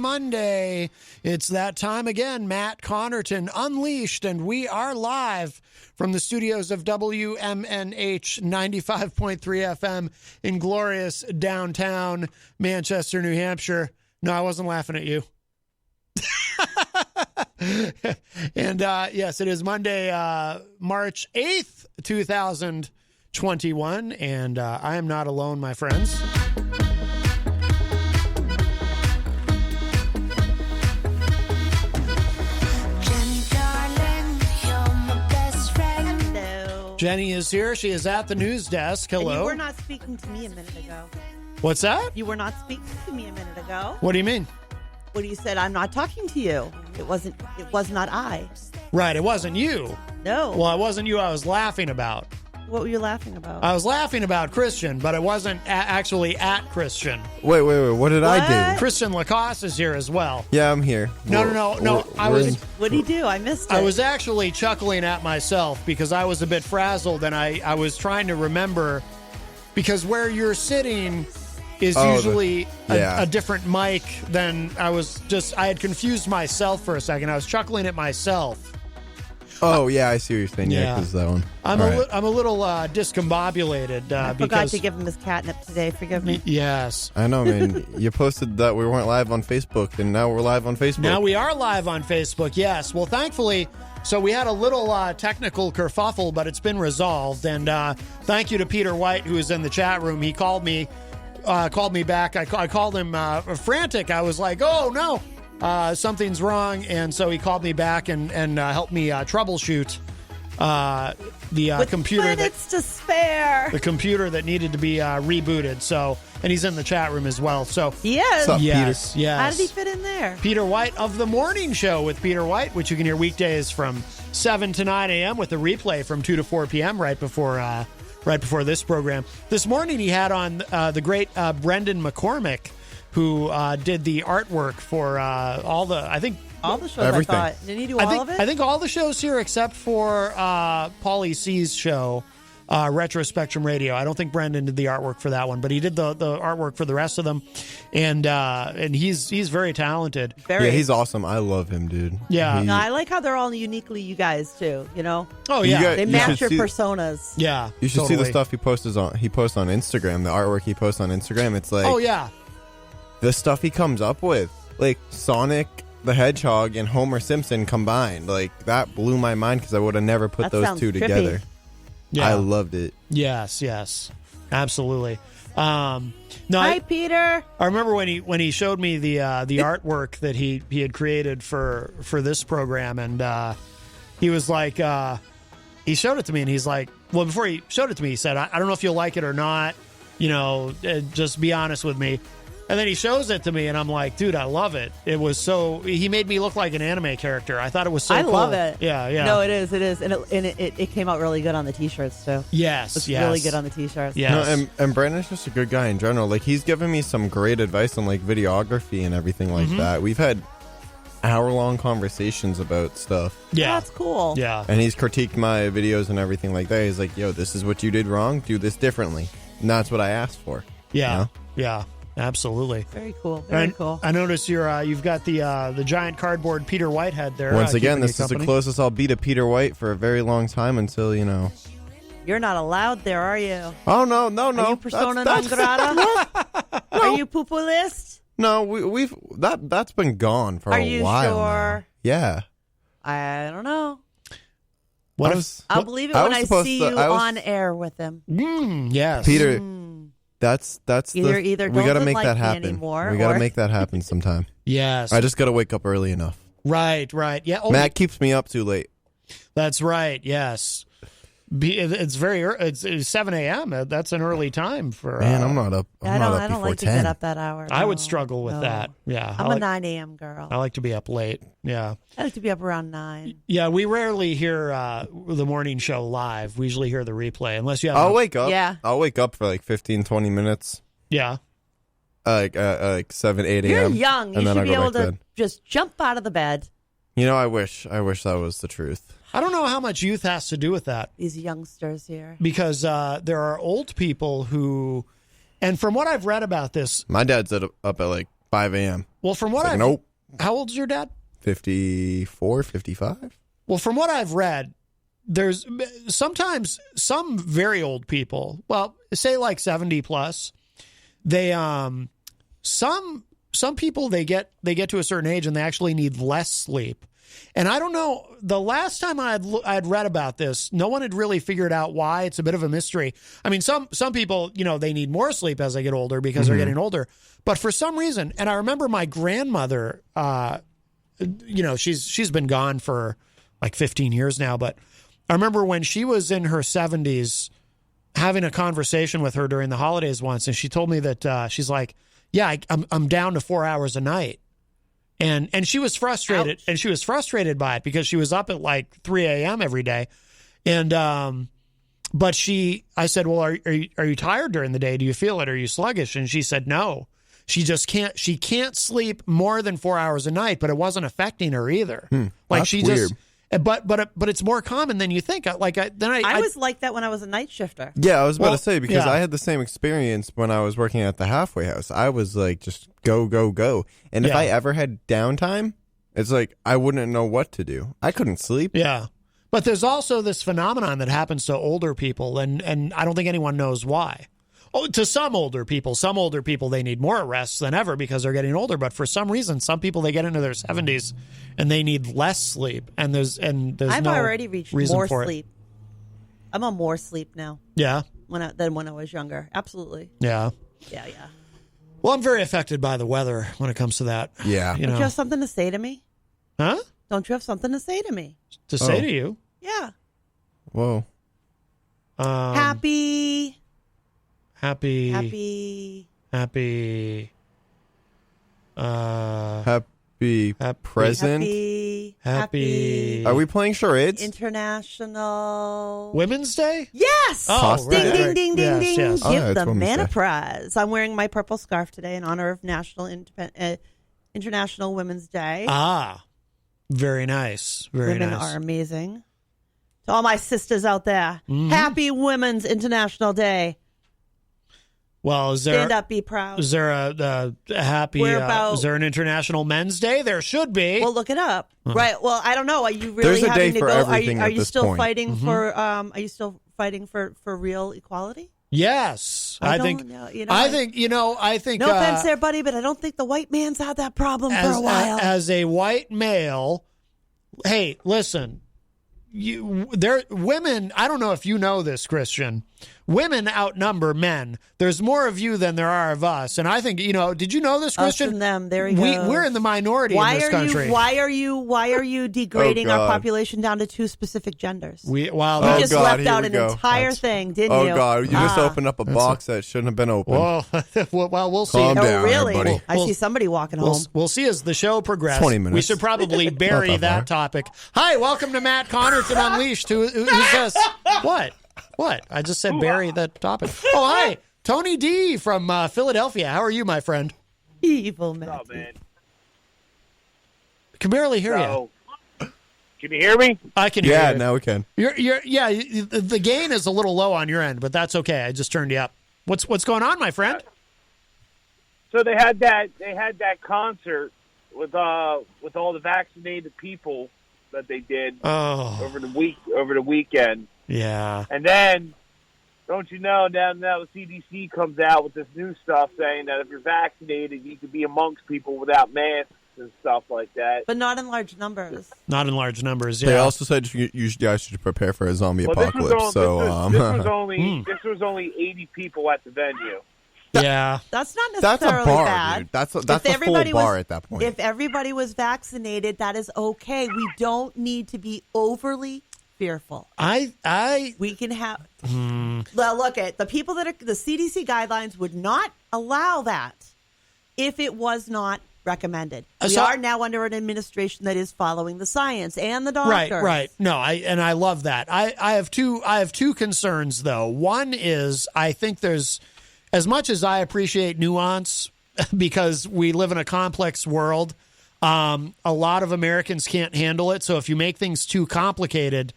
Monday. It's that time again. Matt Connarton Unleashed, and we are live from the studios of WMNH 95.3 FM in glorious downtown Manchester, New Hampshire. No, I wasn't laughing at you. And yes, it is Monday, March 8th, 2021, and I am not alone, my friends. Jenny is here. She is at the news desk. Hello. And you were not speaking to me a minute ago. What's that? You were not speaking to me a minute ago. What do you mean? When you said, I'm not talking to you. It was not I. Right, it wasn't you. No. Well, it wasn't you I was laughing about. What were you laughing about? I was laughing about Christian, but it wasn't actually at Christian. Wait. What did I do? Christian Lacoss is here as well. Yeah, I'm here. No. What did he do? I missed it. I was actually chuckling at myself because I was a bit frazzled, and I was trying to remember, because where you're sitting is usually a different mic than I had confused myself for a second. I was chuckling at myself. Oh, yeah, I see what you're saying. Yeah, because that one. I'm a little discombobulated. I forgot to give him his catnip today. Forgive me. Yes. I know, man. You posted that we weren't live on Facebook, and now we're live on Facebook. Now we are live on Facebook, yes. Well, thankfully, so we had a little technical kerfuffle, but it's been resolved. And thank you to Peter White, who is in the chat room. He called me back. I called him frantic. I was like, oh, no. Something's wrong, and so he called me back and helped me troubleshoot the computer. Minutes to spare. The computer that needed to be rebooted. So, and he's in the chat room as well. So he is. What's up, yes, Peter? yes. How did he fit in there? Peter White of the Morning Show with Peter White, which you can hear weekdays from 7 to 9 a.m. with a replay from 2 to 4 p.m. right before this program. This morning he had on the great Brendan McCormick, who did the artwork for all the shows. Everything. I thought. Did he do all of it? I think all the shows here except for Paulie C's show, Retro Spectrum Radio. I don't think Brendan did the artwork for that one, but he did the artwork for the rest of them, and he's very talented. Yeah, he's awesome. I love him, dude. Yeah, no, I like how they're all uniquely you guys too. You know. Oh yeah, they match your personas. Yeah, you should totally see the stuff he posts on Instagram. The artwork he posts on Instagram. It's like, oh yeah. The stuff he comes up with, like Sonic the Hedgehog and Homer Simpson combined, like that blew my mind because I would have never put those two together. Yeah. I loved it. Yes, absolutely. Hi, Peter. I remember when he showed me the artwork that he had created for this program, and he was like, he showed it to me, and he's like, well, before he showed it to me, he said, I don't know if you'll like it or not. You know, just be honest with me. And then he shows it to me, and I'm like, dude, I love it. It was he made me look like an anime character. I thought it was so cool. I love it. Yeah. No, it is. And it came out really good on the T-shirts, too. Yes, it's really good on the T-shirts. Yes. No, and Brandon's just a good guy in general. Like, he's given me some great advice on, like, videography and everything like that. We've had hour-long conversations about stuff. Yeah. Oh, that's cool. Yeah. And he's critiqued my videos and everything like that. He's like, yo, this is what you did wrong. Do this differently. And that's what I asked for. Yeah. You know? Yeah. Absolutely. Very cool. Very cool. I noticed you've got the giant cardboard Peter White head there. Once again, this is the closest I'll be to Peter White for a very long time until, you know. You're not allowed there, are you? Oh, no. Are you persona non grata? No. Are you poo-poo list? No, that's been gone for a while. Are you sure? Now. Yeah. I don't know. I'll believe it when I see you on air with him. Yes. Peter, that's either we don't got to look make like that me happen. anymore, We got to make that happen sometime. Yes. I just got to wake up early enough. Right. Yeah. Oh, Matt keeps me up too late. That's right. Yes. It's very early. It's 7 a.m. That's an early time for. Man, I'm not up. I don't like 10. to get up that hour. I would struggle with that. Yeah. I'm a 9 a.m. girl. I like to be up late. Yeah. I like to be up around 9. Yeah, we rarely hear the morning show live. We usually hear the replay, unless you have. I'll wake up. Yeah. I'll wake up for like 15, 20 minutes. Yeah. Like 7, 8 a.m. You're young. You and then should I be go able back to bed. just jump out of the bed. You know, I wish that was the truth. I don't know how much youth has to do with that. These youngsters here. Because there are old people who, and from what I've read about this. My dad's up at like 5 a.m. Well, from what nope. How old is your dad? 54, 55. Well, from what I've read, there's sometimes some very old people, well, say like 70 plus, they some people they get to a certain age and they actually need less sleep. And I don't know, the last time I'd read about this, no one had really figured out why. It's a bit of a mystery. I mean, some people, they need more sleep as they get older because they're getting older. But for some reason, and I remember my grandmother, she's been gone for like 15 years now, but I remember when she was in her 70s having a conversation with her during the holidays once, and she told me that she's like, yeah, I'm down to 4 hours a night. And she was frustrated. Ouch. And she was frustrated by it because she was up at like 3 a.m. every day. And, but I said, well, are you tired during the day? Do you feel it? Are you sluggish? And she said, no, she can't sleep more than 4 hours a night, but it wasn't affecting her either. Like she weird. But it's more common than you think. I was like that when I was a night shifter. Yeah, I was about to say, because I had the same experience when I was working at the halfway house. I was like, just go, go, go. And if I ever had downtime, it's like I wouldn't know what to do. I couldn't sleep. Yeah. But there's also this phenomenon that happens to older people, and I don't think anyone knows why. Oh, to some older people, they need more rest than ever because they're getting older. But for some reason, some people, they get into their 70s and they need less sleep. And there's I've already reached more sleep. I'm on more sleep now. Yeah. Than when I was younger. Absolutely. Yeah. Yeah. Well, I'm very affected by the weather when it comes to that. Yeah. Don't you have something to say to me? Huh? Don't you have something to say to me? To say to you? Yeah. Whoa. Happy present. Happy. Are we playing charades? International Women's Day? Yes. Oh, ding, right. ding, ding, ding, Yes, ding. yes. Give the Women's man a Day. prize. I'm wearing my purple scarf today in honor of International Women's Day. Ah, very nice. Very Women nice. are amazing. To all my sisters out there, Happy Women's International Day. Well, is there Stand up, be proud. Is there a happy? Is there an International Men's Day? There should be. Well, look it up. Right. Well, I don't know. Are you really There's a having day to for go? everything Are at you this still point. fighting for? Are you still fighting for real equality? Yes, I think. No offense there, buddy, but I don't think the white man's had that problem for a while. As a white male, hey, listen. Women, I don't know if you know this, Christian. Women outnumber men. There's more of you than there are of us. And I think, did you know this, Christian? Us and them. There you go. We're in the minority in this country. Why are you degrading our population down to two specific genders? You just left out an entire thing, didn't you? Oh, God. You just opened up a box that shouldn't have been open. Well, we'll see. Calm down, really? everybody. I see somebody walking home. We'll see as the show progresses. 20 minutes. We should probably bury that topic. Hi, welcome to Matt Connarton Unleashed. Who says what? What? I just said bury the topic. Oh, hi, Tony D from Philadelphia. How are you, my friend? Evil man. Oh, man. Can barely hear you. Can you hear me? I can hear you. Yeah, now we can. The gain is a little low on your end, but that's okay. I just turned you up. What's going on, my friend? So they had that concert with all the vaccinated people that they did over the weekend. Yeah. And then, don't you know, now the CDC comes out with this new stuff saying that if you're vaccinated, you could be amongst people without masks and stuff like that. But not in large numbers. Not in large numbers, yeah. They also said you guys should prepare for a zombie apocalypse. This was only 80 people at the venue. Yeah. That's not necessarily that's a bar, bad. dude. That's a full bar at that point. If everybody was vaccinated, that is okay. We don't need to be overly fearful. We can have. Well, look at the people the CDC guidelines would not allow that if it was not recommended. We are now under an administration that is following the science and the doctors. Right. No, I love that. I have two concerns though. One is I think there's, as much as I appreciate nuance because we live in a complex world, a lot of Americans can't handle it. So if you make things too complicated,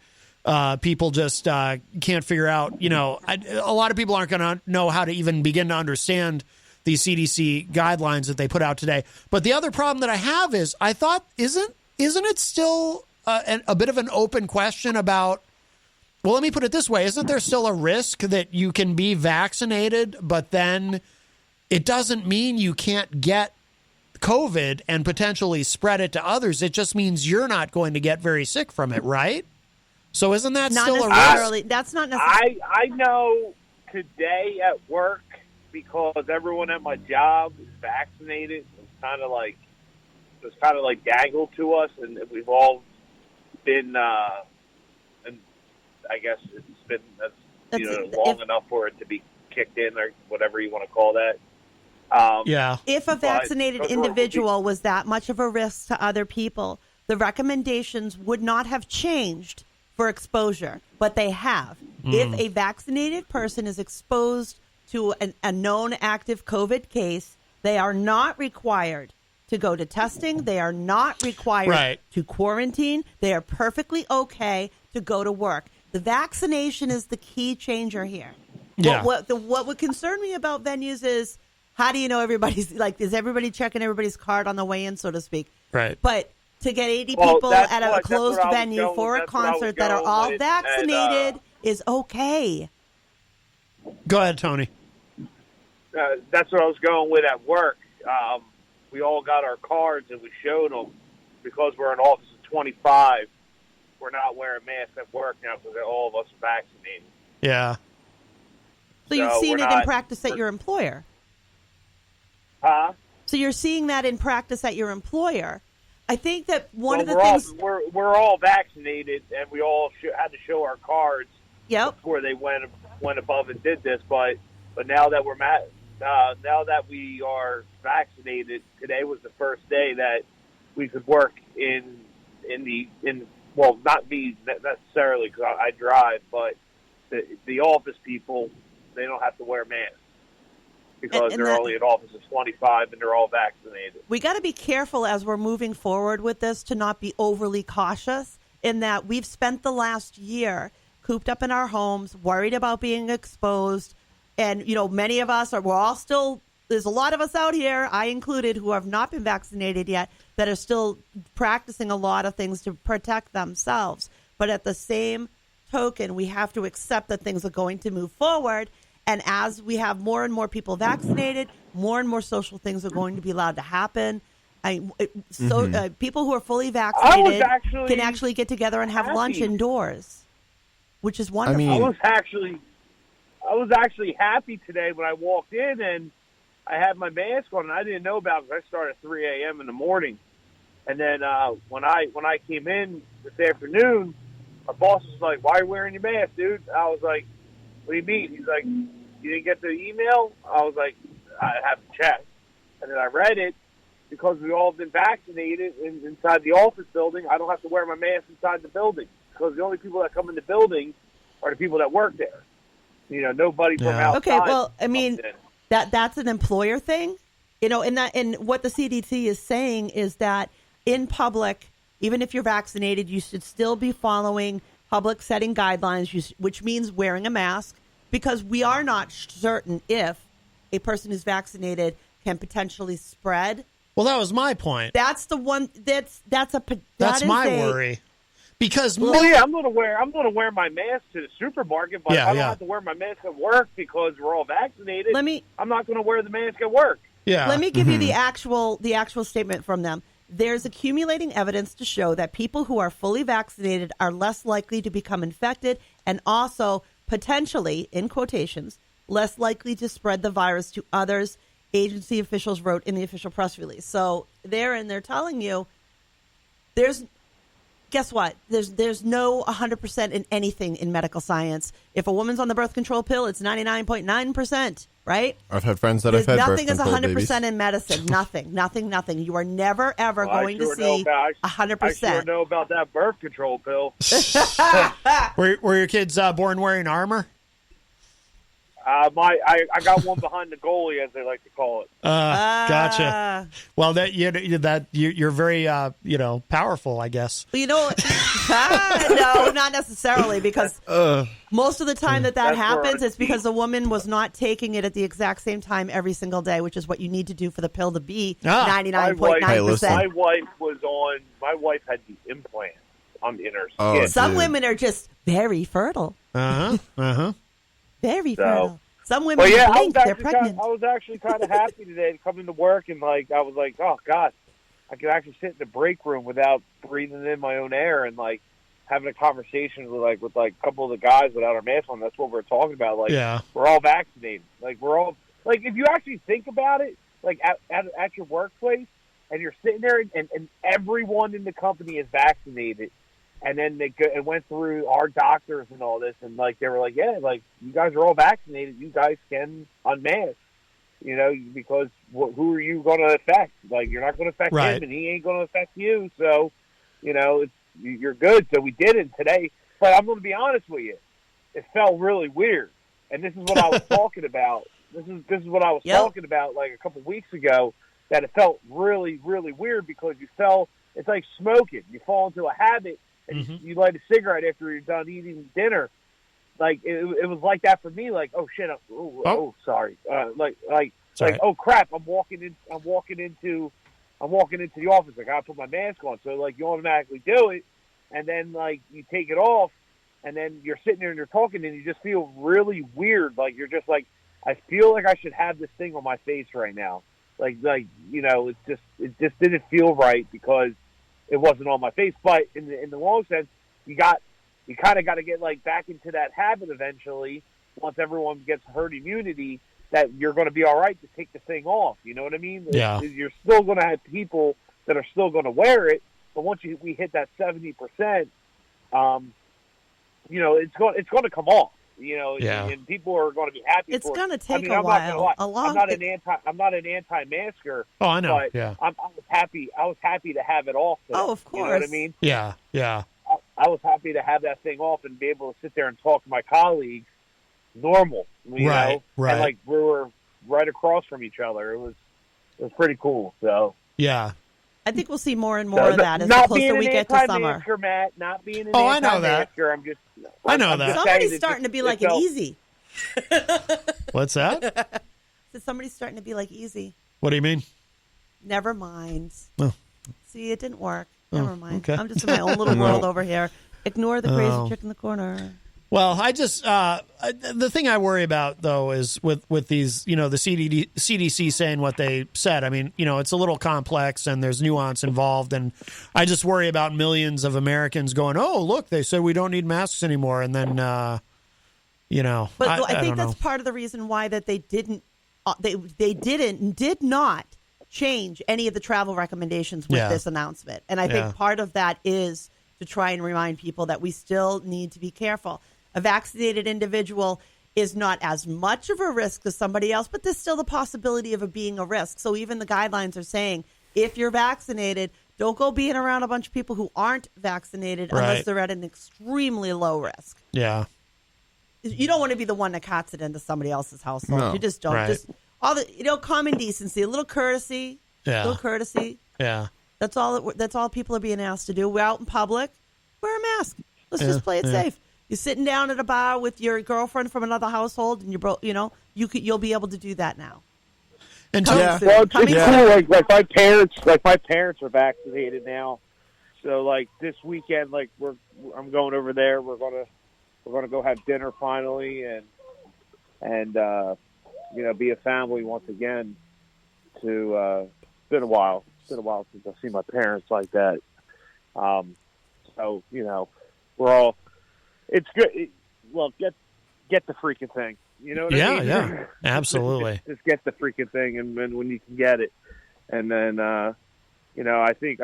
people just can't figure out, a lot of people aren't going to know how to even begin to understand these CDC guidelines that they put out today. But the other problem that I have is I thought, isn't it still a bit of an open question about, well, let me put it this way. Isn't there still a risk that you can be vaccinated, but then it doesn't mean you can't get COVID and potentially spread it to others? It just means you're not going to get very sick from it, right? So isn't that not still a necessarily? risk? That's not necessarily. I know today at work, because everyone at my job is vaccinated, it's kind of like dangled to us, and we've all been. And I guess it's been long enough for it to be kicked in, or whatever you want to call that. If a vaccinated individual was that much of a risk to other people, the recommendations would not have changed for exposure, but they have. If a vaccinated person is exposed to a known active COVID case, they are not required to go to testing. They are not required to quarantine. They are perfectly okay to go to work. The vaccination is the key changer here. Yeah. What would concern me about venues is, how do you know everybody's, like, is everybody checking everybody's card on the way in, so to speak? Right. But to get 80 people at a closed venue for a concert that are all vaccinated is okay. Go ahead, Tony. That's what I was going with at work. We all got our cards, and we showed them, because we're in office of 25. We're not wearing masks at work now because all of us are vaccinated. Yeah. So you've seen it in practice at your employer? Huh? So you're seeing that in practice at your employer. I think that one of the things... We're all vaccinated, and we all had to show our cards before they went above and did this. But now that now that we are vaccinated, today was the first day that we could work well, not me necessarily because I drive, but the office people, they don't have to wear masks because they're only in office of 25 and they're all vaccinated. We got to be careful as we're moving forward with this to not be overly cautious, in that we've spent the last year cooped up in our homes, worried about being exposed. And, many of us there's a lot of us out here, I included, who have not been vaccinated yet, that are still practicing a lot of things to protect themselves. But at the same token, we have to accept that things are going to move forward. And as we have more and more people vaccinated, more and more social things are going to be allowed to happen. People who are fully vaccinated can actually get together and have lunch indoors, which is wonderful. I was actually happy today when I walked in and I had my mask on, and I didn't know about it because I started at 3 a.m. in the morning. And then when I came in this afternoon, my boss was like, "Why are you wearing your mask, dude?" I was like, "What do you mean?" He's like, "You didn't get the email?" I was like, "I have to check." And then I read it. Because we've all been vaccinated inside the office building, I don't have to wear my mask inside the building. Because the only people that come in the building are the people that work there. Nobody from outside. Okay, well, I mean, that's an employer thing. And what the CDC is saying is that in public, even if you're vaccinated, you should still be following public setting guidelines, which means wearing a mask, because we are not certain if a person who's vaccinated can potentially spread. Well, that was my point. That's the one. That's my worry. Because I'm going to wear my mask to the supermarket, but I don't have to wear my mask at work because we're all vaccinated. I'm not going to wear the mask at work. Yeah. Let me give you the actual statement from them. There's accumulating evidence to show that people who are fully vaccinated are less likely to become infected and also potentially, in quotations, less likely to spread the virus to others, agency officials wrote in the official press release. So they're telling you guess what? There's no 100% in anything in medical science. If a woman's on the birth control pill, it's 99.9%, right? I've had friends that have had birth control Nothing is 100% babies. In medicine. Nothing. You are never, ever going to see 100%. I sure know about that birth control pill. Were your kids born wearing armor? I got one behind the goalie, as they like to call it. Gotcha. Well, you're very powerful, I guess. Well, no, not necessarily, because most of the time that happens, it's because the woman was not taking it at the exact same time every single day, which is what you need to do for the pill to be 99.9%. My wife had the implant in her skin. Some women are just very fertile. Very fertile. Some women blink, they're pregnant. I was actually kind of happy today to come into work, and I was like, oh God, I could actually sit in the break room without breathing in my own air and having a conversation with a couple of the guys without our masks on. That's what we're talking about. We're all vaccinated. We're all if you actually think about it, at your workplace, and you're sitting there, and everyone in the company is vaccinated. And then it went through our doctors and all this, and they were like, yeah, you guys are all vaccinated. You guys can unmask, because who are you going to affect? You're not going to affect him, and he ain't going to affect you. So, you're good. So we did it today. But I'm going to be honest with you, it felt really weird. And this is what I was talking about. This is what I was talking about a couple weeks ago. That it felt really, really weird because it's like smoking. You fall into a habit. And you light a cigarette after you're done eating dinner. It was like that for me. Oh shit! Sorry. Oh crap! I'm walking into the office. I gotta put my mask on. So you automatically do it, and then you take it off, and then you're sitting there and you're talking, and you just feel really weird. You're just I feel like I should have this thing on my face right now. It just didn't feel right because it wasn't on my face. But in the long sense, you kind of got to get back into that habit eventually. Once everyone gets herd immunity, that you're going to be all right to take the thing off. You know what I mean? Yeah. You're still going to have people that are still going to wear it, but once we hit that 70%, it's going to come off. And people are going to be happy. It's going to take a while. I'm not an anti-masker. Oh, I know. But I was happy. I was happy to have it off today. Oh, of course. You know what I mean? Yeah. I was happy to have that thing off and be able to sit there and talk to my colleagues normal. You know? Right. And we were right across from each other. It was pretty cool. So yeah. I think we'll see more and more of that as the closer we get to summer. Matt, not being an I know that. I know that. Somebody's starting to be an easy. What's that? Somebody's starting to be easy. What do you mean? Never mind. Oh. See, it didn't work. Never mind. Okay. I'm just in my own little world over here. Ignore the crazy chick in the corner. Well, I just the thing I worry about though is with these, the CDC saying what they said. I mean, it's a little complex and there's nuance involved, and I just worry about millions of Americans going, "Oh, look, they said we don't need masks anymore," and then But I think that's part of the reason why that they did not change any of the travel recommendations with this announcement, and I think part of that is to try and remind people that we still need to be careful. A vaccinated individual is not as much of a risk as somebody else, but there's still the possibility of it being a risk. So even the guidelines are saying, if you're vaccinated, don't go being around a bunch of people who aren't vaccinated unless they're at an extremely low risk. Yeah. You don't want to be the one that cuts it into somebody else's household. No. You just don't. Just all the common decency, a little courtesy. Yeah. A little courtesy. Yeah. That's all people are being asked to do. We're out in public. Wear a mask. Let's just play it safe. You're sitting down at a bar with your girlfriend from another household, and you'll be able to do that now. And well, it's cool. Like my parents are vaccinated now, so this weekend, I'm going over there. We're gonna go have dinner finally, and be a family once again. It's been a while. It's been a while since I've seen my parents like that. So we're all. It's good. Get the freaking thing. You know what I mean? Yeah, absolutely. Just get the freaking thing, and when you can get it, and then I think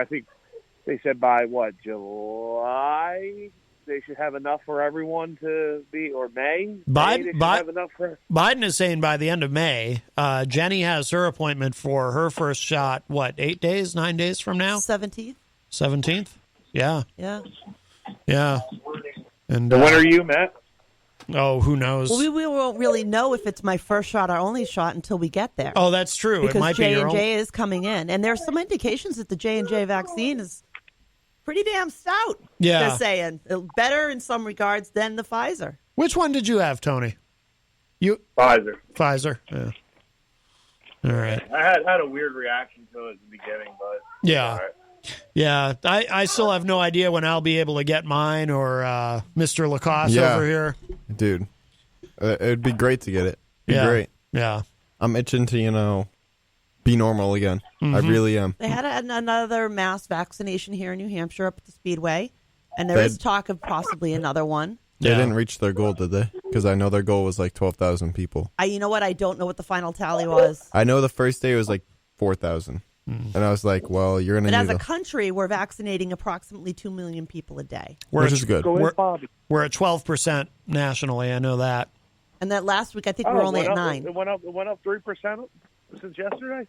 they said by July they should have enough for everyone to be, or May. Have enough for. Biden is saying by the end of May. Jenny has her appointment for her first shot. 9 days from now? 17th. 17th. Yeah. Yeah. Yeah. And when are you, Matt? Oh, who knows? Well, we won't really know if it's my first shot or only shot until we get there. Oh, that's true. Because it might be your J&J is coming in. And there's some indications that the J&J vaccine is pretty damn stout. Yeah. They're saying. Better in some regards than the Pfizer. Which one did you have, Tony? Pfizer. Yeah. All right. I had a weird reaction to it at the beginning, but yeah. all right. Yeah, I still have no idea when I'll be able to get mine or Mr. Lacoss over here. Dude, it'd be great to get it. It'd be great. Yeah. I'm itching to, be normal again. I really am. They had another mass vaccination here in New Hampshire up at the Speedway, and there is talk of possibly another one. They didn't reach their goal, did they? Because I know their goal was like 12,000 people. You know what? I don't know what the final tally was. I know the first day was like 4,000. And I was like, well, you're going to But as a country, we're vaccinating approximately 2 million people a day. Which is good. We're at 12% nationally. I know that. And that last week, I think we were only at 9. It went up 3% since yesterday.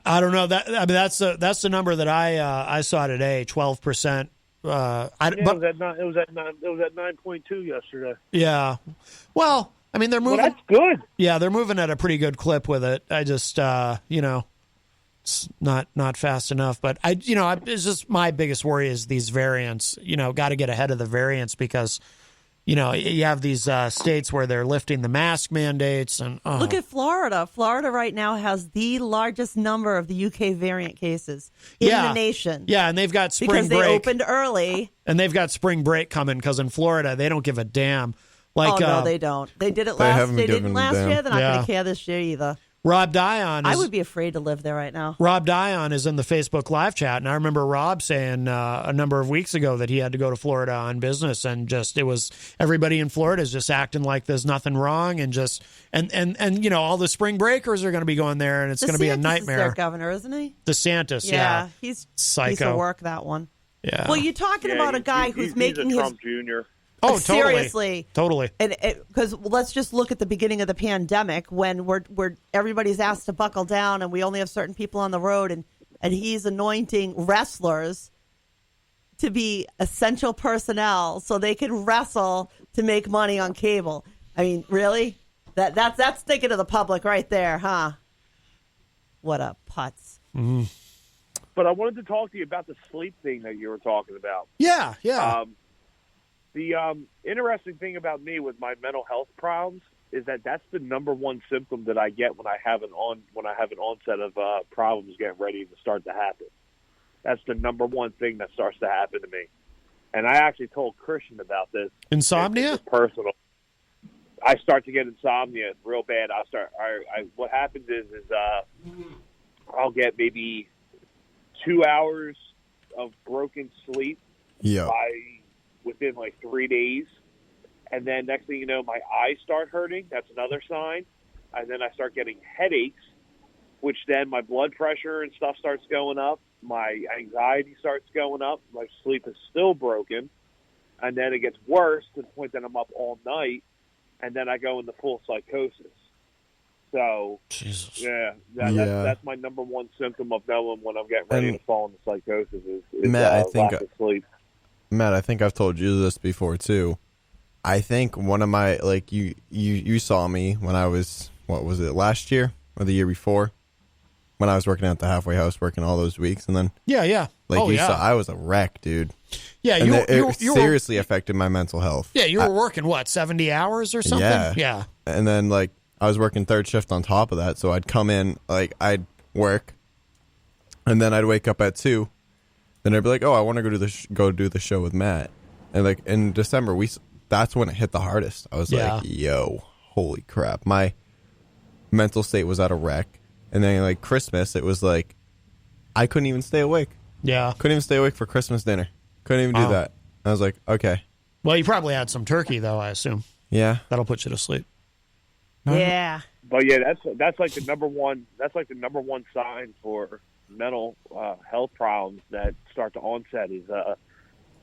I don't know that. I mean, that's the number that I saw today. 12%. It was at 9.2 yesterday. Yeah. Well, I mean, they're moving. Well, that's good. Yeah, they're moving at a pretty good clip with it. I just, it's not fast enough. But it's just my biggest worry is these variants. Got to get ahead of the variants because, you have these states where they're lifting the mask mandates and look at Florida. Florida right now has the largest number of the UK variant cases in the nation. Yeah, and they've got spring break. Because they opened early. And they've got spring break coming because in Florida, they don't give a damn. No, they don't. They did it last. They didn't last year. They're not going to care this year either. Rob Dion. I would be afraid to live there right now. Rob Dion is in the Facebook live chat, and I remember Rob saying a number of weeks ago that he had to go to Florida on business, and it was everybody in Florida is just acting like there's nothing wrong, and all the spring breakers are going to be going there, and it's going to be a nightmare. Is their governor, isn't he? DeSantis, yeah, he's psycho. Piece of work, that one. Yeah. Well, you're talking about a guy who's making he's a Trump Jr. Oh, seriously, totally. And because let's just look at the beginning of the pandemic when we're everybody's asked to buckle down and we only have certain people on the road, and he's anointing wrestlers to be essential personnel so they can wrestle to make money on cable. I mean, really? That's thinking of the public right there, huh? What a putz. Mm-hmm. But I wanted to talk to you about the sleep thing that you were talking about. Yeah. The interesting thing about me with my mental health problems is that that's the number one symptom that I get when I have an onset of problems getting ready to start to happen. That's the number one thing that starts to happen to me. And I actually told Christian about this. Insomnia? It's personal. I start to get insomnia real bad. What happens is I'll get maybe 2 hours of broken sleep within like 3 days. And then next thing you know, my eyes start hurting. That's another sign. And then I start getting headaches, which then my blood pressure and stuff starts going up. My anxiety starts going up. My sleep is still broken. And then it gets worse to the point that I'm up all night. And then I go into full psychosis. So, Jesus. That's my number one symptom of knowing when I'm getting ready to fall into psychosis is Matt, lack of sleep. Matt, I think I've told you this before, too. I think one of my, like, you saw me when I was, what was it, last year or the year before? When I was working at the halfway house, working all those weeks. And then, saw, I was a wreck, dude. Yeah, it seriously affected my mental health. Yeah, you were working, 70 hours or something? Yeah. And then, I was working third shift on top of that, so I'd come in, I'd work, and then I'd wake up at 2. Then I'd be like, oh, I want to go do the show with Matt. And, in December, that's when it hit the hardest. I was like, yo, holy crap. My mental state was at a wreck. And then, Christmas, it was I couldn't even stay awake. Yeah. Couldn't even stay awake for Christmas dinner. Couldn't even do that. I was like, okay. Well, you probably had some turkey, though, I assume. Yeah. That'll put you to sleep. Yeah. But yeah, that's the number one sign for mental health problems that start to onset is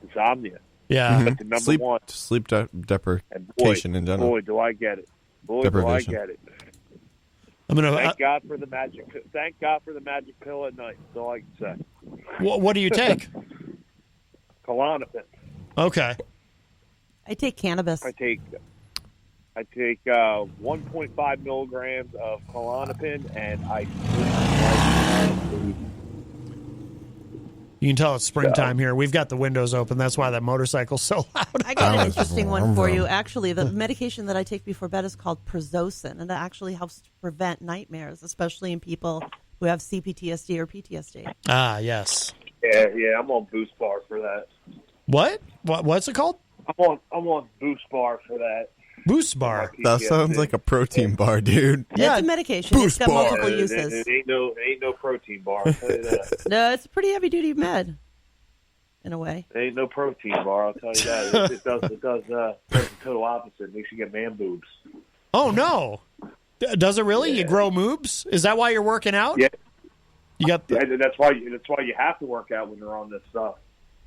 insomnia. Yeah. That's the number one. Sleep deprivation in general. Boy, do I get it. Do I get it. Thank God for the magic pill at night. That's all I can say. What do you take? Connarton. Okay. I take cannabis. I take 1.5 milligrams of Klonopin, and I sleep. You can tell it's springtime here. We've got the windows open. That's why that motorcycle's so loud. I got an interesting one for you. Actually, the medication that I take before bed is called Prozocin, and it actually helps to prevent nightmares, especially in people who have CPTSD or PTSD. Ah, yes. Yeah, I'm on Boost Bar for that. What? What's it called? I'm on Boost Bar for that. Boost Bar. That sounds like a protein bar, dude. Yeah, it's a medication. It's got multiple uses. It ain't no protein bar. I'll tell you that. No, it's a pretty heavy duty med, in a way. It ain't no protein bar. I'll tell you that. It does the total opposite. It makes you get man boobs. Oh no! Does it really? Yeah. You grow moobs? Is that why you're working out? Yeah. You got. That's why you have to work out when you're on this stuff.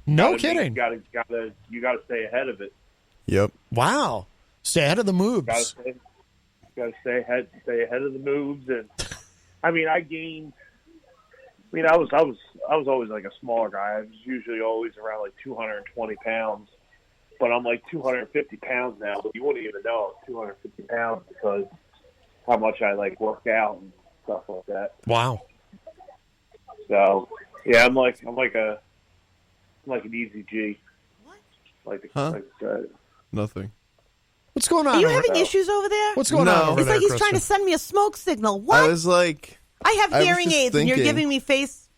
No kidding. You gotta stay ahead of it. Yep. Wow. Stay ahead of the moves. Gotta stay ahead of the moves, and I mean, I was always like a smaller guy. I was usually always around like 220 pounds, but I'm like 250 pounds now. But you wouldn't even know I'm 250 pounds because how much I like work out and stuff like that. Wow. So yeah, I'm like an easy G. What? Nothing. What's going on? Are you having issues over there? What's going on over it's there, like he's Kristen? trying to send me a smoke signal. What? I was like... I have hearing aids, and you're giving me faces.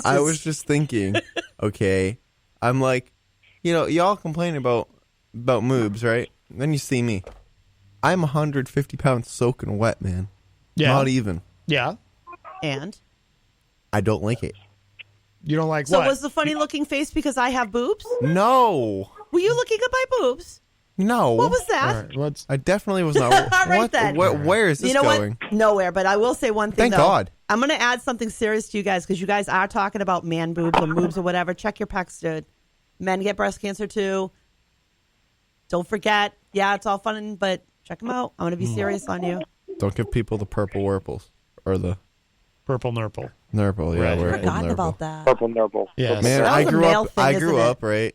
I was just thinking, okay, I'm like, y'all complain about moobs, right? And then you see me. I'm 150 pounds soaking wet, man. Yeah. Not even. Yeah. And? I don't like it. You don't like so what? So was the funny looking face because I have boobs? No. Were you looking at my boobs? No. What was that? Right, I definitely was not. All right, then. Where is this going? What? Nowhere, but I will say one thing, Thank God. I'm going to add something serious to you guys because you guys are talking about man boobs or moobs or whatever. Check your pecs, dude. Men get breast cancer, too. Don't forget. Yeah, it's all fun, but check them out. I'm going to be serious on you. Don't give people the purple wurples or the... Purple nurple. Nurple, yeah. Right. I forgot about that. Purple nurple. Yeah. Man, I grew up, right?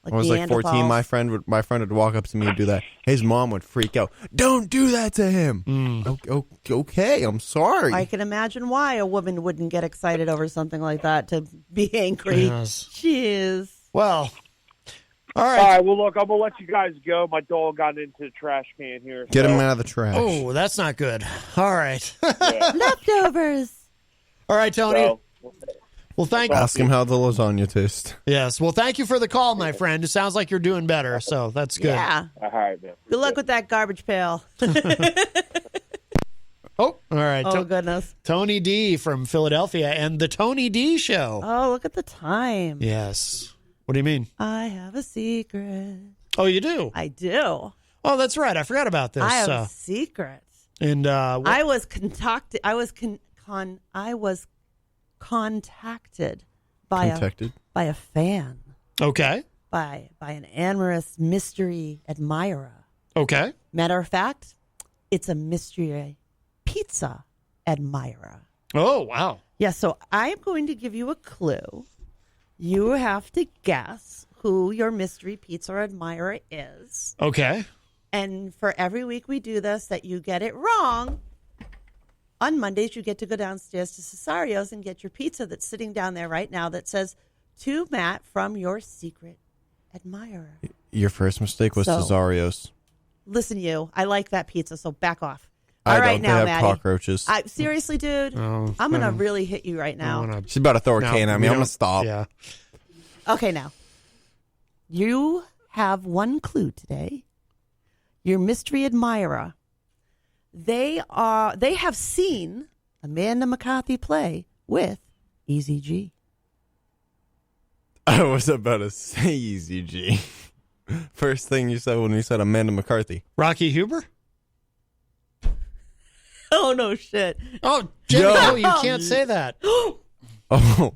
Like I was like 14. My friend would walk up to me and do that. His mom would freak out. Don't do that to him. Okay, I'm sorry. I can imagine why a woman wouldn't get excited over something like that to be angry. Yes. She is. Well, all right. All right. Well, look, I'm gonna let you guys go. My dog got into the trash can here. Get him out of the trash. Oh, that's not good. All right. Leftovers. All right, Tony. Well, Ask him how the lasagna tastes. Yes. Well, thank you for the call, my friend. It sounds like you're doing better, so that's good. Yeah. All right, man. Good luck with that garbage pail. Oh, all right. Oh, goodness. Tony D from Philadelphia and the Tony D Show. Oh, look at the time. Yes. What do you mean? I have a secret. Oh, you do? I do. Oh, that's right. I forgot about this. I have secrets. And I was contacted by a fan. Okay. By an amorous mystery admirer. Okay. Matter of fact, it's a mystery pizza admirer. Oh, wow. Yeah, so I'm going to give you a clue. You have to guess who your mystery pizza admirer is. Okay. And for every week we do this, that you get it wrong, on Mondays you get to go downstairs to Cesario's and get your pizza that's sitting down there right now that says, to Matt from your secret admirer. Your first mistake was Cesario's. Listen, I like that pizza, so back off. All right, don't. now, they have Maddie. Cockroaches. Seriously, dude, I'm going to really hit you right now. She's about to throw a cane at me. I'm going to stop. Yeah. Okay, now. You have one clue today. Your mystery admirer. They have seen Amanda McCarthy play with Easy G. I was about to say Easy G. First thing you said when you said Amanda McCarthy. Rocky Huber? Oh, no shit. Oh, Jimmy, no, you can't say that. Oh. Oh,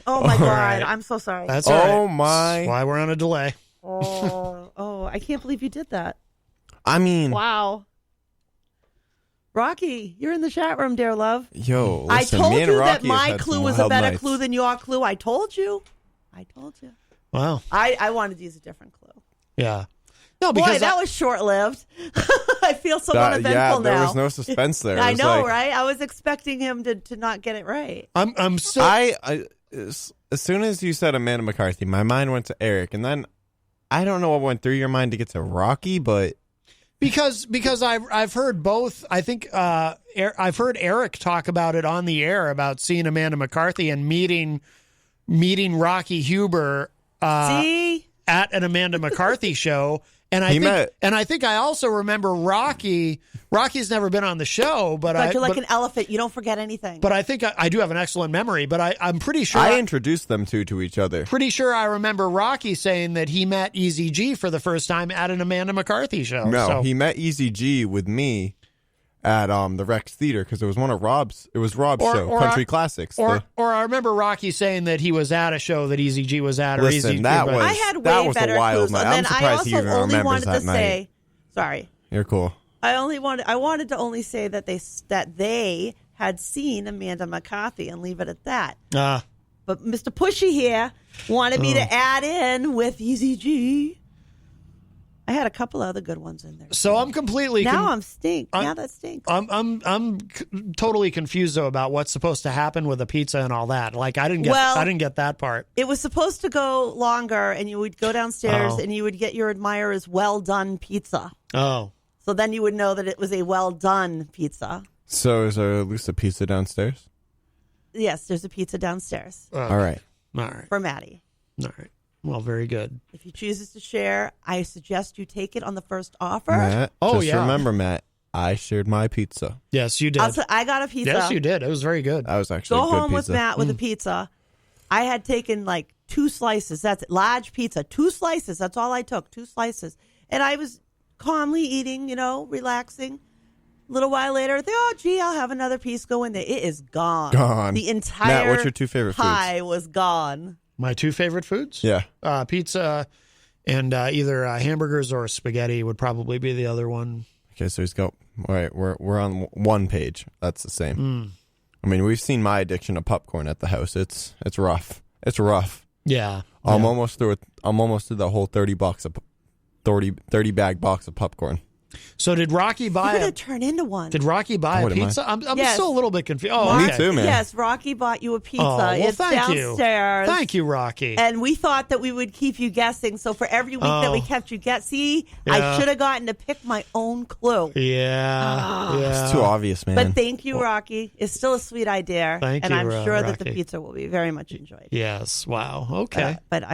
my God. Right. I'm so sorry. That's all right. Oh, my. That's why we're on a delay. Oh, I can't believe you did that. I mean. Wow. Rocky, you're in the chat room, dear love. Yo, listen, I told me and you Rocky that my had clue some was a wild better nights. clue than your clue. I told you. Wow. I wanted to use a different clue. Yeah. No, because boy, that was short-lived. I feel so uneventful now. There was no suspense there. I know, right? I was expecting him to not get it right. I'm so. As soon as you said Amanda McCarthy, my mind went to Eric, and then I don't know what went through your mind to get to Rocky, but because I've heard both. I think I've heard Eric talk about it on the air about seeing Amanda McCarthy and meeting Rocky Huber at an Amanda McCarthy show. And I think I also remember Rocky. Rocky's never been on the show, but you're like an elephant. You don't forget anything. But I think I do have an excellent memory. But I'm pretty sure I introduced them to each other. Pretty sure I remember Rocky saying that he met Easy G for the first time at an Amanda McCarthy show. No, he met Easy G with me at the Rex Theater because it was one of Rob's. It was Rob's show, Country Classics. Or I remember Rocky saying that he was at a show that Easy G was at. Listen, that was I had way better wild night. I'm surprised he even remembers that night. Sorry, you're cool. I wanted to only say that they had seen Amanda McCarthy and leave it at that. But Mr. Pushy here wanted me to add in with Easy G. I had a couple other good ones in there. So I'm completely now that stinks. I'm totally confused though about what's supposed to happen with a pizza and all that. Like I didn't get that part. It was supposed to go longer, and you would go downstairs and you would get your admirer's well done pizza. Oh, so then you would know that it was a well done pizza. So is there at least a pizza downstairs? Yes, there's a pizza downstairs. Okay. All right for Maddie. All right. Well, very good. If he chooses to share, I suggest you take it on the first offer. Matt, remember, Matt, I shared my pizza. Yes, you did. I got a pizza. Yes, you did. It was very good. That was actually Go a good home pizza. with Matt with a pizza. I had taken like 2 slices. That's it. Large pizza. 2 slices. That's all I took. 2 slices. And I was calmly eating, relaxing. A little while later, I think, I'll have another piece go in there. It is gone. Gone. The entire Matt, what's your 2 favorite pie foods? was gone. My 2 favorite foods? Yeah. Pizza and either hamburgers or spaghetti would probably be the other one. Okay, so he's got. All right, we're on one page. That's the same. I mean, we've seen my addiction to popcorn at the house. It's rough. It's rough. Yeah. I'm almost through it. I'm almost through the whole 30 bag box of popcorn. So did Rocky buy You're going to turn into one. Did Rocky buy a pizza? I'm still a little bit confused. Oh, Me too, man. Yes, Rocky bought you a pizza. It's thank downstairs. You. Thank you, Rocky. And we thought that we would keep you guessing. So for every week that we kept you guessing, I should have gotten to pick my own clue. Yeah. It's too obvious, man. But thank you, Rocky. It's still a sweet idea. Thank you, and I'm sure Rocky. that the pizza will be very much enjoyed. Yes. Wow. Okay. But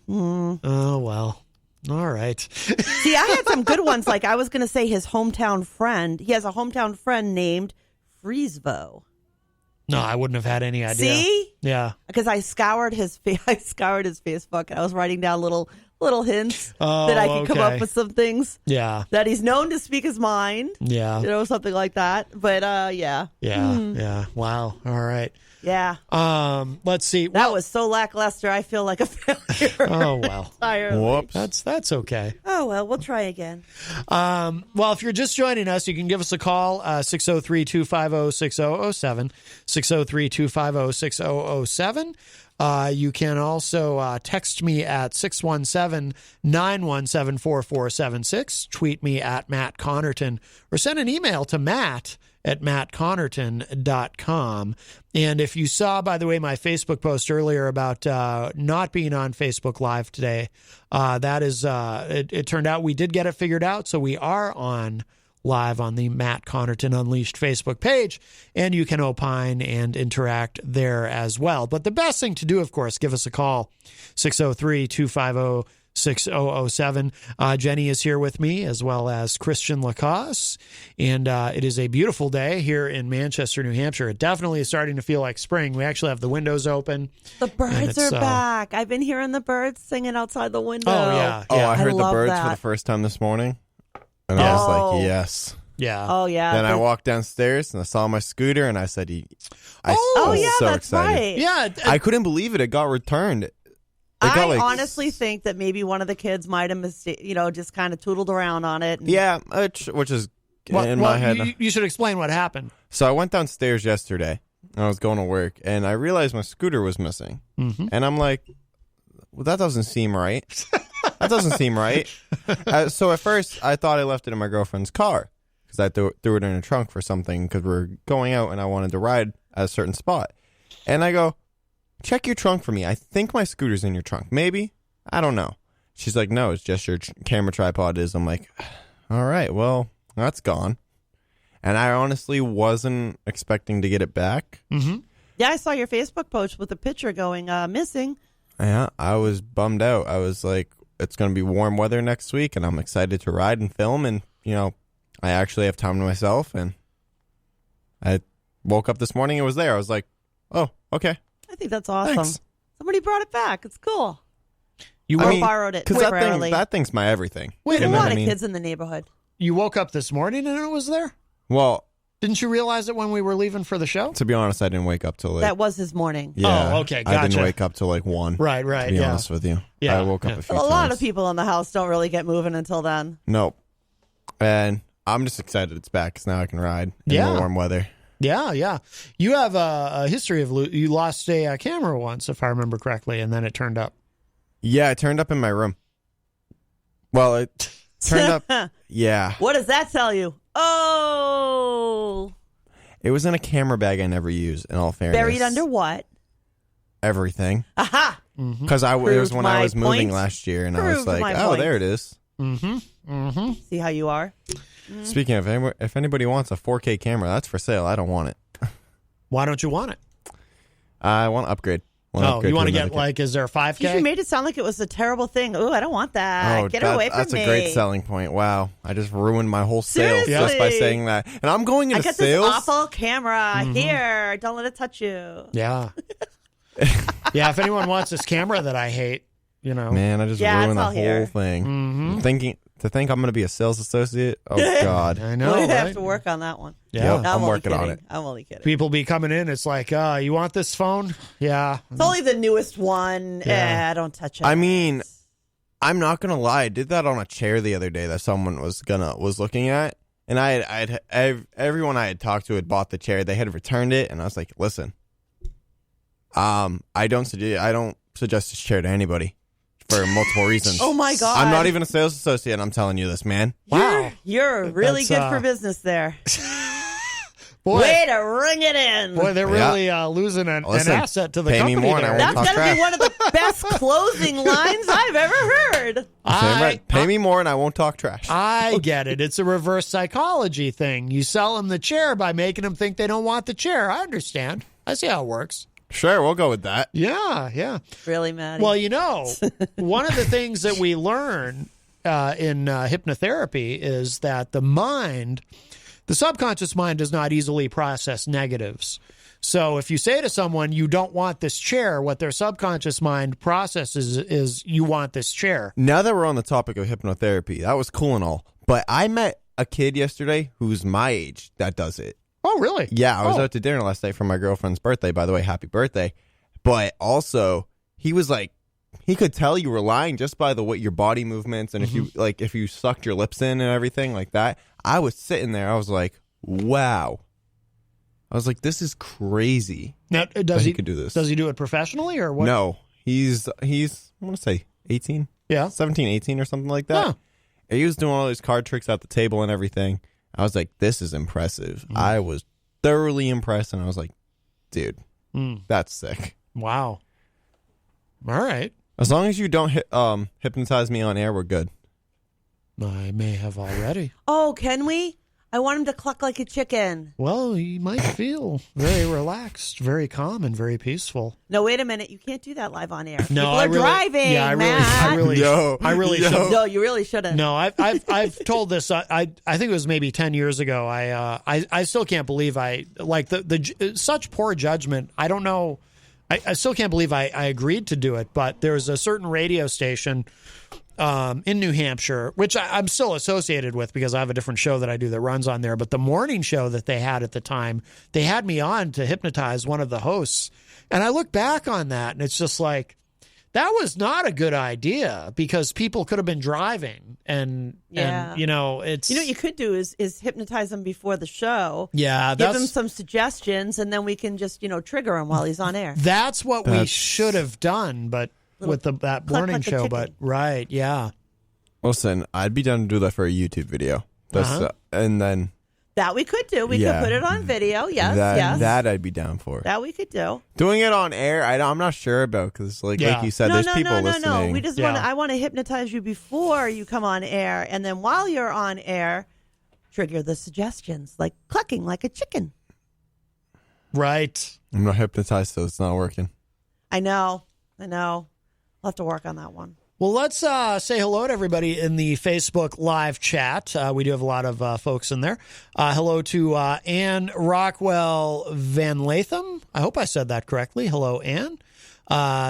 Oh, well. All right. See, I had some good ones. Like I was going to say his hometown friend. He has a hometown friend named Freesvo. No, I wouldn't have had any idea. See? Yeah. Because I scoured his Facebook and I was writing down little hints that I could come up with some things. Yeah. That he's known to speak his mind. Yeah. Something like that. But yeah. Yeah. Yeah. Wow. All right. Yeah. Let's see. That was so lackluster. I feel like a failure. Oh well. Entirely. Whoops. That's okay. Oh well, we'll try again. Well, if you're just joining us, you can give us a call 603-250-6007, 603-250-6007. You can also text me at 617-917-4476, tweet me at Matt Connarton, or send an email to matt@mattconnerton.com. And if you saw, by the way, my Facebook post earlier about not being on Facebook Live today, that is, it turned out we did get it figured out, so we are on live on the Matt Connarton Unleashed Facebook page, and you can opine and interact there as well. But the best thing to do, of course, give us a call, 603-250-6007. Jenny is here with me, as well as Christian Lacoss, and it is a beautiful day here in Manchester, New Hampshire. It definitely is starting to feel like spring. We actually have the windows open. The birds are back. I've been hearing the birds singing outside the window. Oh, yeah. I heard the birds that. for the first time this morning. And I was like, yes. Yeah. Oh, yeah. Then I walked downstairs and I saw my scooter and I said, yeah, so that's excited. right. Yeah. I couldn't believe it. It got returned. I honestly think that maybe one of the kids might have, just kind of tootled around on it. Yeah, which is in my head. You should explain what happened. So I went downstairs yesterday and I was going to work and I realized my scooter was missing. Mm-hmm. And I'm like, well, that doesn't seem right. That doesn't seem right. So at first, I thought I left it in my girlfriend's car because I threw it in her trunk for something because we're going out and I wanted to ride at a certain spot. And I go, check your trunk for me. I think my scooter's in your trunk. Maybe. I don't know. She's like, no, it's just your camera tripod is. I'm like, all right, well, that's gone. And I honestly wasn't expecting to get it back. Mm-hmm. Yeah, I saw your Facebook post with a picture going missing. Yeah, I was bummed out. I was like, it's going to be warm weather next week, and I'm excited to ride and film. And, I actually have time to myself. And I woke up this morning, it was there. I was like, oh, okay. I think that's awesome. Thanks. Somebody brought it back. It's cool. Borrowed it. Because that thing's my everything. There's a lot of kids in the neighborhood. You woke up this morning and it was there? Well, didn't you realize it when we were leaving for the show? To be honest, I didn't wake up till that was his morning. Yeah. Oh, okay, gotcha. I didn't wake up till 1. Right. To be honest with you. Yeah. I woke up a few times. A lot of people in the house don't really get moving until then. Nope. And I'm just excited it's back because now I can ride in the warm weather. Yeah. You have a history of you lost a camera once, if I remember correctly, and then it turned up. Yeah, it turned up in my room. Well, it turned up. Yeah. What does that tell you? Oh. It was in a camera bag I never used, in all fairness. Buried under what? Everything. Aha. Because it was when I was moving last year, and I was like, oh, there it is. Mm-hmm. See how you are? Speaking of, if anybody wants a 4K camera, that's for sale. I don't want it. Why don't you want it? I want to upgrade. You want to get is there a 5K? You made it sound like it was a terrible thing. Oh, I don't want that. Get away from me. That's a great selling point. Wow. I I just ruined my whole sales just by saying that. And I'm going into sales. I got this awful camera. Here, don't let it touch you. Yeah. Yeah, if anyone wants this camera that I hate, you know. Man, I just ruined the whole thing. Mm-hmm. To think I'm going to be a sales associate? Oh, God. I know, We'll have to work on that one. Yeah, no, I'm working on it. I'm only kidding. People be coming in. It's like, you want this phone? Yeah. It's only the newest one. Yeah, don't touch it. I mean, I'm not going to lie. I did that on a chair the other day that someone was looking at. And everyone I had talked to had bought the chair. They had returned it. And I was like, listen, I don't suggest this chair to anybody. For multiple reasons. Oh my God! I'm not even a sales associate. I'm telling you this, man. Wow, you're really good for business there. Boy, way to ring it in. Boy, they're really losing an asset to the company. Pay me more, and I won't talk trash. That's gonna be one of the best closing lines I've ever heard. Pay me more, and I won't talk trash. I get it. It's a reverse psychology thing. You sell them the chair by making them think they don't want the chair. I understand. I see how it works. Sure, we'll go with that. Yeah. Really, Maddie? Well, one of the things that we learn in hypnotherapy is that the subconscious mind does not easily process negatives. So if you say to someone, you don't want this chair, what their subconscious mind processes is you want this chair. Now that we're on the topic of hypnotherapy, that was cool and all, but I met a kid yesterday who's my age that does it. Oh, really? Yeah, I was out to dinner last night for my girlfriend's birthday. By the way, happy birthday. But also, he was like, he could tell you were lying just by the way your body movements and if you sucked your lips in and everything like that. I was sitting there. I was like, wow. I was like, this is crazy. Now, he could do this. Does he do it professionally or what? No, he's I want to say 18. Yeah, 17, 18 or something like that. Huh. He was doing all these card tricks at the table and everything. I was like, this is impressive. I was thoroughly impressed, and I was like, dude, that's sick. Wow. All right. As long as you don't hypnotize me on air, we're good. I may have already. Oh, can we? I want him to cluck like a chicken. Well, he might feel very relaxed, very calm, and very peaceful. No, wait a minute. You can't do that live on air. No, People are driving. Yeah, I really shouldn't. No, you really shouldn't. No, I've told this. I think it was maybe 10 years ago. I still can't believe the such poor judgment. I don't know. I still can't believe I agreed to do it. But there's a certain radio station in New Hampshire, which I'm still associated with because I have a different show that I do that runs on there. But the morning show that they had at the time, they had me on to hypnotize one of the hosts. And I look back on that and it's just like, that was not a good idea because people could have been driving and it's... You know what you could do is hypnotize them before the show. Yeah. Give him some suggestions and then we can just, trigger him while he's on air. That's what we should have done, but with that morning like show, but right, yeah. Listen, I'd be down to do that for a YouTube video. And then that we could do. We could put it on video. Yes, that I'd be down for. That we could do. Doing it on air, I'm not sure about because, like you said, there's people listening. No. We just want. I want to hypnotize you before you come on air, and then while you're on air, trigger the suggestions like clucking like a chicken. Right. I'm not hypnotized, so it's not working. I know. I'll have to work on that one. Well, let's say hello to everybody in the Facebook live chat. We do have a lot of folks in there. Hello to Ann Rockwell Van Latham. I hope I said that correctly. Hello, Ann.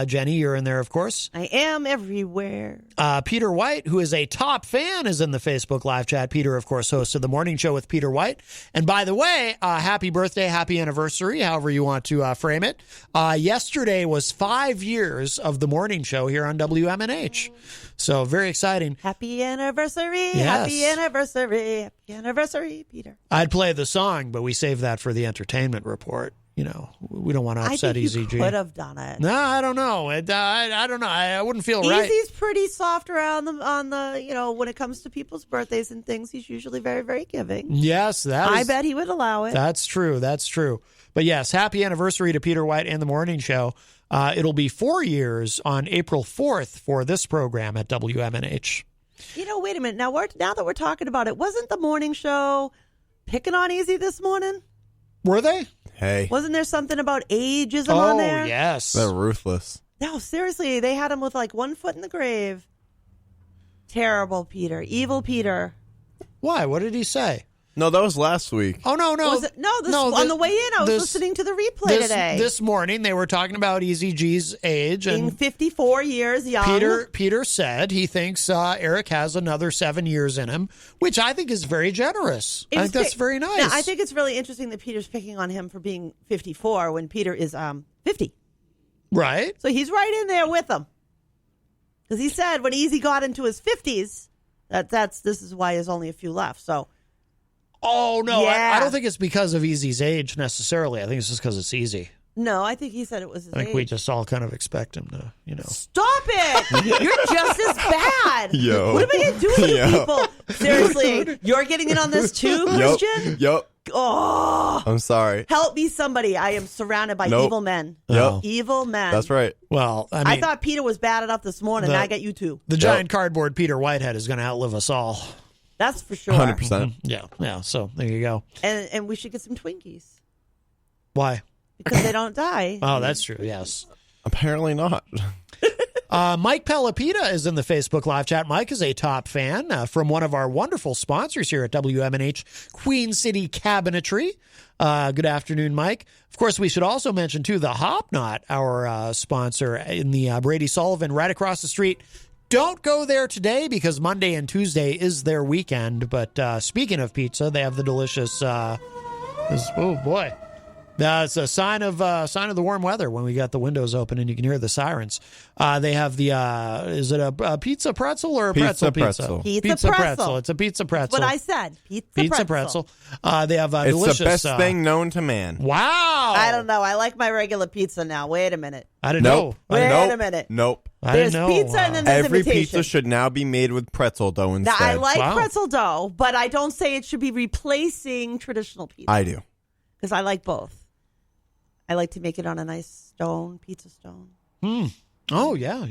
Jenny, you're in there, of course. I am everywhere. Peter White, who is a top fan, is in the Facebook live chat. Peter, of course, hosts of The Morning Show with Peter White. And by the way, happy birthday, happy anniversary, however you want to frame it. Yesterday was 5 years of The Morning Show here on WMNH. So very exciting. Happy anniversary, yes. Happy anniversary, happy anniversary, Peter. I'd play the song, but we saved that for the entertainment report. You know, we don't want to upset EZG. I think you could have done it. No, I don't know. I don't know. I wouldn't feel right. Easy's pretty soft around on the when it comes to people's birthdays and things. He's usually very, very giving. Yes, I bet he would allow it. That's true. But yes, happy anniversary to Peter White and The Morning Show. It'll be 4 years on April 4th for this program at WMNH. Wait a minute. Now that we're talking about it, wasn't The Morning Show picking on Easy this morning? Were they? Hey. Wasn't there something about ageism on there? Oh, yes. They're ruthless. No, seriously. They had him with like 1 foot in the grave. Terrible Peter. Evil Peter. Why? What did he say? No, that was last week. Oh, no. On the way in, I was listening to the replay today. This morning, they were talking about EZG's age. Being and 54 years young. Peter said he thinks Eric has another 7 years in him, which I think is very generous. I think that's very nice. Now, I think it's really interesting that Peter's picking on him for being 54 when Peter is 50. Right. So he's right in there with him. Because he said when Easy got into his 50s, this is why there's only a few left. So. Oh, no. Yeah. I don't think it's because of Easy's age necessarily. I think it's just because it's Easy. No, I think he said it was his age. We just all kind of expect him to, Stop it! You're just as bad. Yo. What am I going to do with you people? Seriously, you're getting in on this too, Christian? Yep. Oh. I'm sorry. Help me, somebody. I am surrounded by evil men. Yep. Evil men. That's right. Well, I thought Peter was bad enough this morning. Now I got you too. The giant cardboard Peter Whitehead is going to outlive us all. That's for sure. 100%. Yeah. So there you go. And we should get some Twinkies. Why? Because they don't die. Oh, that's true. Yes. Apparently not. Mike Pelopita is in the Facebook live chat. Mike is a top fan from one of our wonderful sponsors here at WMNH, Queen City Cabinetry. Good afternoon, Mike. Of course, we should also mention, too, the Hop Knot, our sponsor in the Brady Sullivan right across the street. Don't go there today because Monday and Tuesday is their weekend. But speaking of pizza, they have the delicious. Oh boy, it's a sign of the warm weather when we got the windows open and you can hear the sirens. They have the is it a pizza pretzel or a pretzel pizza? Pizza pretzel. It's a pizza pretzel. That's what I said. Pizza pretzel. They have it's delicious. It's the best thing known to man. Wow. I don't know. I like my regular pizza now. Wait a minute. I didn't know. Wait a minute. Nope. There's pizza and then there's every imitation. pizza should now be made with pretzel dough instead. Now, I like pretzel dough, but I don't say it should be replacing traditional pizza. I do. Because I like both. I like to make it on a nice pizza stone. Oh, yeah.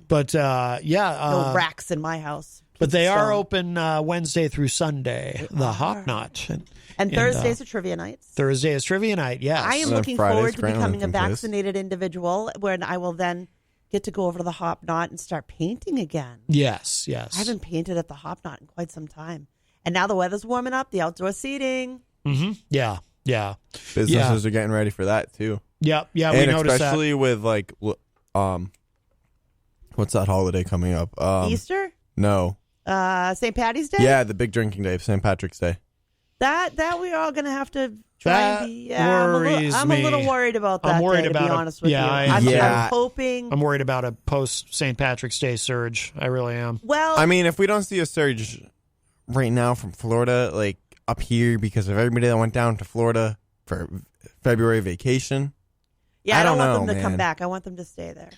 But, no racks in my house. But they are open Wednesday through Sunday, the Hop Knot. And Thursdays are trivia nights. Thursday is trivia night, yes. I am looking forward to becoming a vaccinated individual when I will then get to go over to the Hop Knot and start painting again. Yes. I haven't painted at the Hop Knot in quite some time. And now the weather's warming up, the outdoor seating. Mm-hmm. Yeah. Businesses are getting ready for that, too. Yeah, we and noticed especially that. with, like, what's that holiday coming up? Easter? No. St. Patty's Day? Yeah, the big drinking day, St. Patrick's Day. That we're all going to have to try and be. Yeah, worries I'm a little worried about that. I'm worried day, about to be honest with you. I'm hoping. I'm worried about a post St. Patrick's Day surge. I really am. Well, I mean, if we don't see a surge right now from Florida, like up here, because of everybody that went down to Florida for February vacation. Yeah, I don't want know, them to come man. back. I want them to stay there.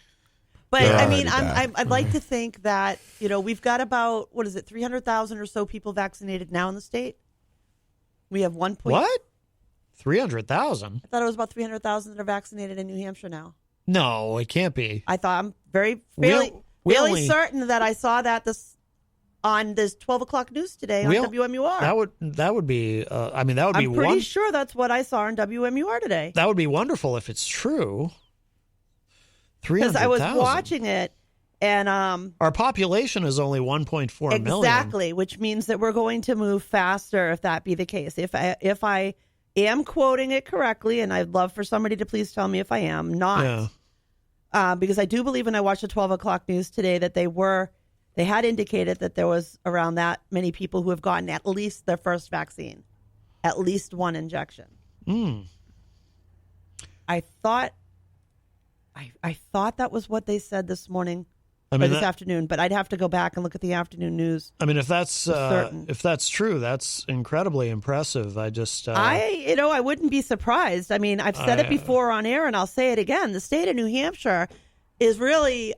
But I mean, I'd like to think that, we've got about, 300,000 or so people vaccinated now in the state. We have 1. What? 300,000? I thought it was about 300,000 that are vaccinated in New Hampshire now. No, it can't be. I thought I'm fairly certain that I saw that on this 12 o'clock news today on WMUR. That would be. That would be. I'm pretty sure that's what I saw on WMUR today. That would be wonderful if it's true. 300,000. Because I was watching it, and our population is only 1.4 million. Exactly, which means that we're going to move faster if that be the case. If I am quoting it correctly, and I'd love for somebody to please tell me if I am not. Yeah. Because I do believe when I watched the 12 o'clock news today that they had indicated that there was around that many people who have gotten at least their first vaccine, at least one injection. I thought that was what they said this morning. This afternoon, but I'd have to go back and look at the afternoon news. I mean, if that's true, that's incredibly impressive. I wouldn't be surprised. I mean, I've said it before on air, and I'll say it again. The state of New Hampshire is really,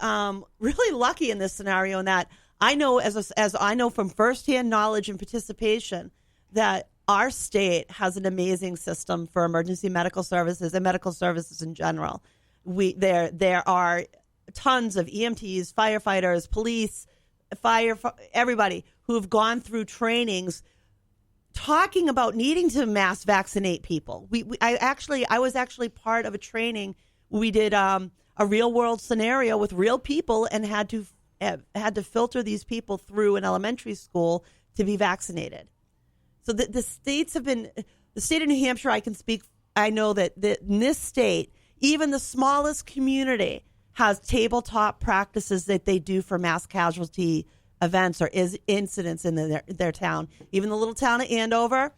really lucky in this scenario. In that I know, as I know from firsthand knowledge and participation, that our state has an amazing system for emergency medical services and medical services in general. There are tons of EMTs, firefighters, police, everybody who've gone through trainings talking about needing to mass vaccinate people. I was actually part of a training. We did a real world scenario with real people and had to filter these people through an elementary school to be vaccinated. So the state of New Hampshire, I know that in this state, even the smallest community has tabletop practices that they do for mass casualty events or incidents in their town. Even the little town of Andover,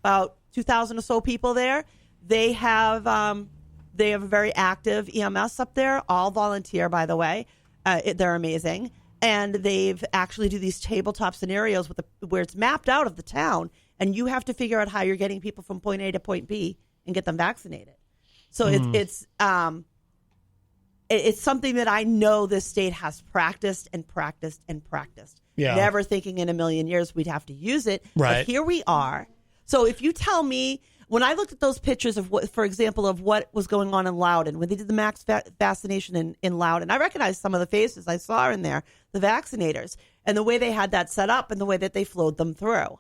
about 2,000 or so people there, they have a very active EMS up there, all volunteer, by the way. They're amazing. And they've actually do these tabletop scenarios where it's mapped out of the town, and you have to figure out how you're getting people from point A to point B and get them vaccinated. So it's something that I know this state has practiced and practiced and practiced. Yeah. Never thinking in a million years we'd have to use it. Right. But here we are. So if you tell me, when I looked at those pictures of what was going on in Loudoun, when they did the max vaccination in Loudoun, I recognized some of the faces I saw in there, the vaccinators, and the way they had that set up and the way that they flowed them through.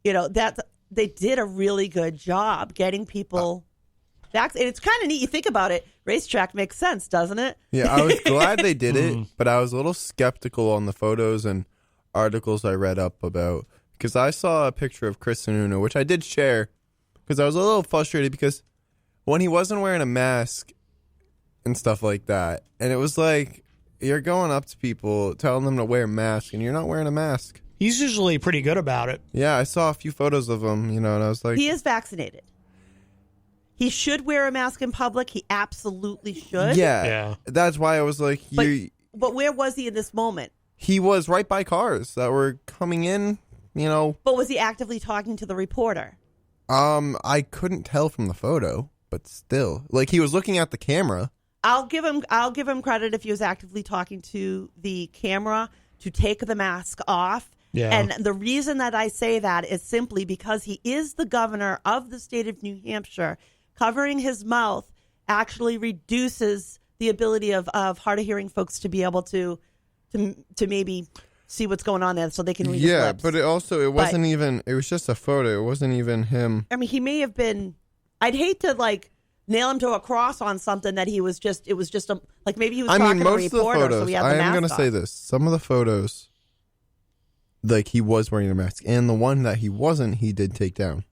That they did a really good job getting people vaccinated. It's kind of neat. You think about it. Racetrack makes sense, doesn't it? Yeah, I was glad they did it, but I was a little skeptical on the photos and articles I read up about, because I saw a picture of Chris Sununu, which I did share, because I was a little frustrated because when he wasn't wearing a mask and stuff like that, and it was like, you're going up to people, telling them to wear a mask, and you're not wearing a mask. He's usually pretty good about it. Yeah, I saw a few photos of him, and I was like... He is vaccinated. He should wear a mask in public. He absolutely should. Yeah. That's why I was like... But where was he in this moment? He was right by cars that were coming in, But was he actively talking to the reporter? I couldn't tell from the photo, but still. Like, he was looking at the camera. I'll give him credit if he was actively talking to the camera to take the mask off. Yeah. And the reason that I say that is simply because he is the governor of the state of New Hampshire. Covering his mouth actually reduces the ability of hard of hearing folks to be able to maybe see what's going on there so they can read his lips. But it was just a photo. It wasn't even him. I mean, he may have been, I'd hate to nail him to a cross on something that maybe he was talking to a reporter, so he had the mask I am going to say this. Some of the photos, he was wearing a mask. And the one that he wasn't, he did take down.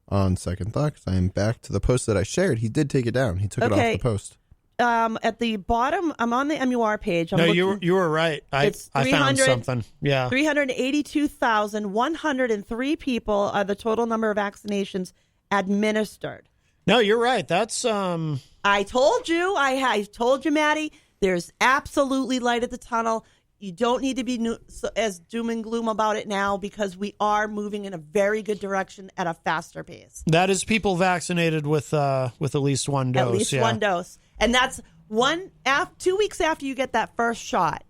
On second thought, I am back to the post that I shared. He did take it down. He took it off the post. At the bottom, I'm on the MUR page. You were right. I found something. Yeah. 382,103 people are the total number of vaccinations administered. No, you're right. That's I told you. I told you, Maddie. There's absolutely light at the tunnel. You don't need to be as doom and gloom about it now, because we are moving in a very good direction at a faster pace. That is people vaccinated with at least one dose. At least one dose. And that's 2 weeks after you get that first shot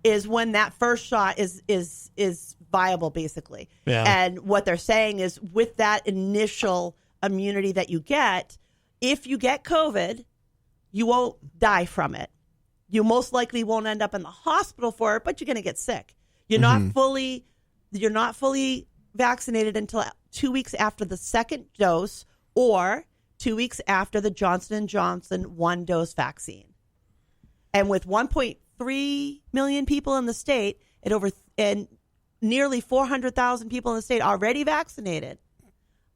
is when that first shot is viable, basically. Yeah. And what they're saying is with that initial immunity that you get, if you get COVID, you won't die from it. You most likely won't end up in the hospital for it, but you're going to get sick. You're not fully vaccinated until 2 weeks after the second dose or 2 weeks after the Johnson & Johnson 1-dose vaccine. And with 1.3 million people in the state and nearly 400,000 people in the state already vaccinated,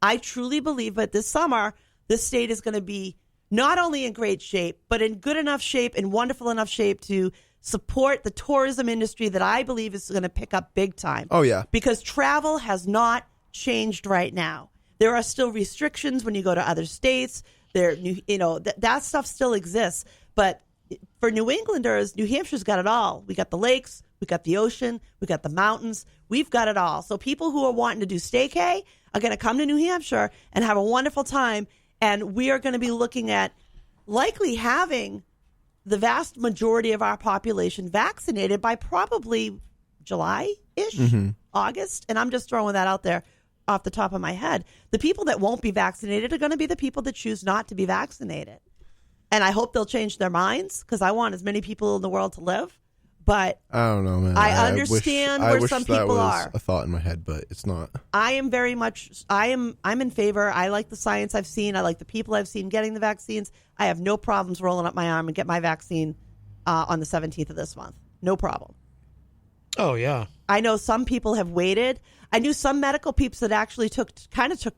I truly believe that this summer, this state is going to be not only in great shape, but in good enough shape and wonderful enough shape to support the tourism industry that I believe is going to pick up big time. Oh, yeah. Because travel has not changed right now. There are still restrictions when you go to other states. That stuff still exists. But for New Englanders, New Hampshire's got it all. We got the lakes, we got the ocean, we got the mountains. We've got it all. So people who are wanting to do staycay are going to come to New Hampshire and have a wonderful time. And we are going to be looking at likely having the vast majority of our population vaccinated by probably July-ish, August. And I'm just throwing that out there off the top of my head. The people that won't be vaccinated are going to be the people that choose not to be vaccinated. And I hope they'll change their minds because I want as many people in the world to live. But I don't know, man. I understand where some people are. A thought in my head, but it's not. I am very much. I'm in favor. I like the science I've seen. I like the people I've seen getting the vaccines. I have no problems rolling up my arm and get my vaccine on the 17th of this month. No problem. Oh yeah. I know some people have waited. I knew some medical peeps that actually took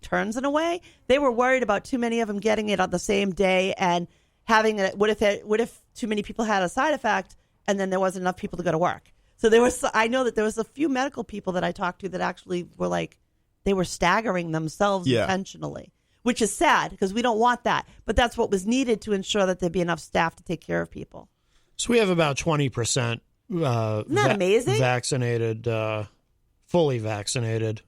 turns in a way. They were worried about too many of them getting it on the same day and having it. What if too many people had a side effect? And then there wasn't enough people to go to work. So I know that there was a few medical people that I talked to that actually were like, they were staggering themselves intentionally, which is sad because we don't want that. But that's what was needed to ensure that there'd be enough staff to take care of people. So we have about 20% Isn't that amazing? Vaccinated, fully vaccinated.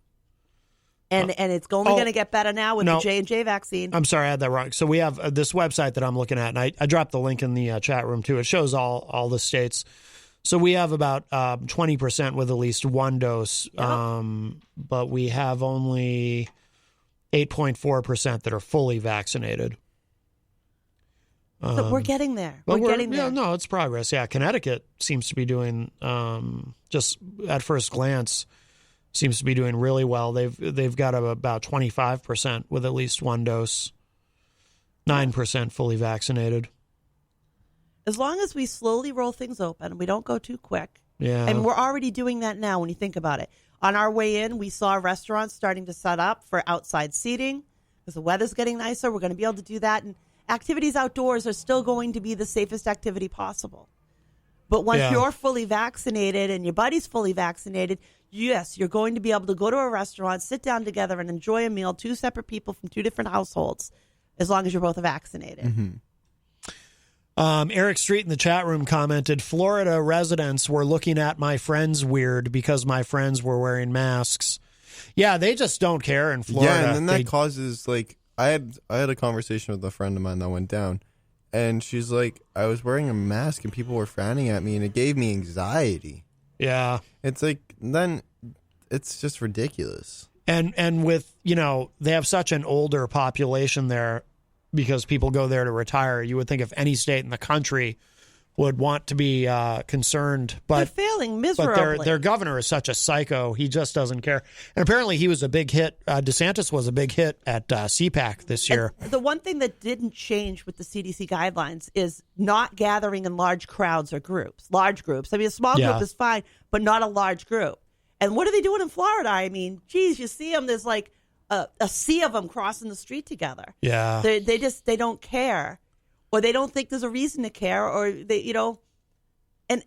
And it's only going to get better now with the J&J vaccine. I'm sorry, I had that wrong. So we have this website that I'm looking at, and I dropped the link in the chat room, too. It shows all the states. So we have about 20% with at least one dose, but we have only 8.4% that are fully vaccinated. So we're getting there. We're getting there. Yeah, no, it's progress. Yeah, Connecticut seems to be doing, just at first glance, seems to be doing really well. They've got about 25% with at least one dose, 9% fully vaccinated. As long as we slowly roll things open, we don't go too quick. Yeah. And we're already doing that now when you think about it. On our way in, we saw restaurants starting to set up for outside seating because the weather's getting nicer. We're going to be able to do that. And activities outdoors are still going to be the safest activity possible. But once you're fully vaccinated and your buddy's fully vaccinated, yes, you're going to be able to go to a restaurant, sit down together, and enjoy a meal, two separate people from two different households, as long as you're both vaccinated. Mm-hmm. Eric Street in the chat room commented, Florida residents were looking at my friends weird because my friends were wearing masks. Yeah, they just don't care in Florida. Yeah, and then that causes, like, I had a conversation with a friend of mine that went down. And she's like, I was wearing a mask and people were frowning at me and it gave me anxiety. Yeah. It's like, then it's just ridiculous. And with, they have such an older population there because people go there to retire. You would think if any state in the country would want to be concerned. But they're failing miserably. But their governor is such a psycho. He just doesn't care. And apparently he was a big hit. DeSantis was a big hit at CPAC this year. And the one thing that didn't change with the CDC guidelines is not gathering in large crowds or groups, large groups. I mean, a small group is fine, but not a large group. And what are they doing in Florida? I mean, geez, you see them. There's like a sea of them crossing the street together. Yeah. They don't care. Or they don't think there's a reason to care, or they, and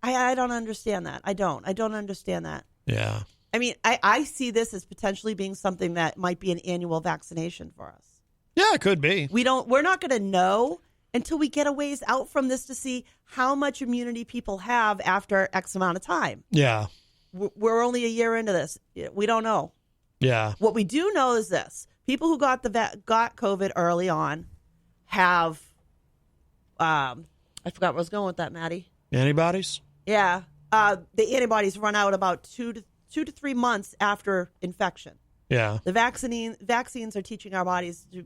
I don't understand that. I don't understand that. Yeah. I mean, I see this as potentially being something that might be an annual vaccination for us. Yeah, it could be. We're not going to know until we get a ways out from this to see how much immunity people have after X amount of time. Yeah. We're only a year into this. We don't know. Yeah. What we do know is this: people who got COVID early on have I forgot where I was going with that, Maddie. Antibodies? Yeah. The antibodies run out about 2 to 3 months after infection. Yeah. The vaccines are teaching our bodies to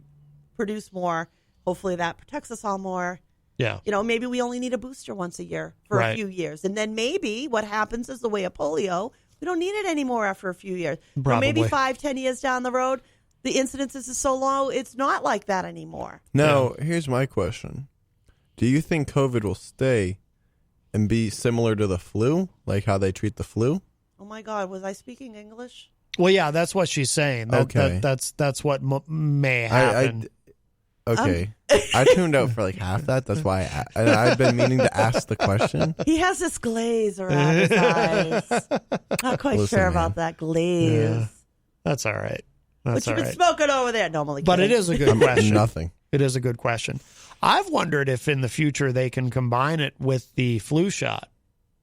produce more. Hopefully that protects us all more. Yeah. Maybe we only need a booster once a year for a few years. And then maybe what happens is the way of polio, we don't need it anymore after a few years. Probably. Or maybe 5-10 years down the road, the incidences is so low, it's not like that anymore. Now, here's my question. Do you think COVID will stay and be similar to the flu, like how they treat the flu? Oh, my God. Was I speaking English? Well, yeah, that's what she's saying. Okay. That's what may happen. Okay. I tuned out for like half that. That's why I've been meaning to ask the question. He has this glaze around his eyes. Not quite sure about that glaze. Yeah. That's all right. What you been smoking over there? No, I'm only kidding. But it is a good question. Nothing. It is a good question. I've wondered if in the future they can combine it with the flu shot.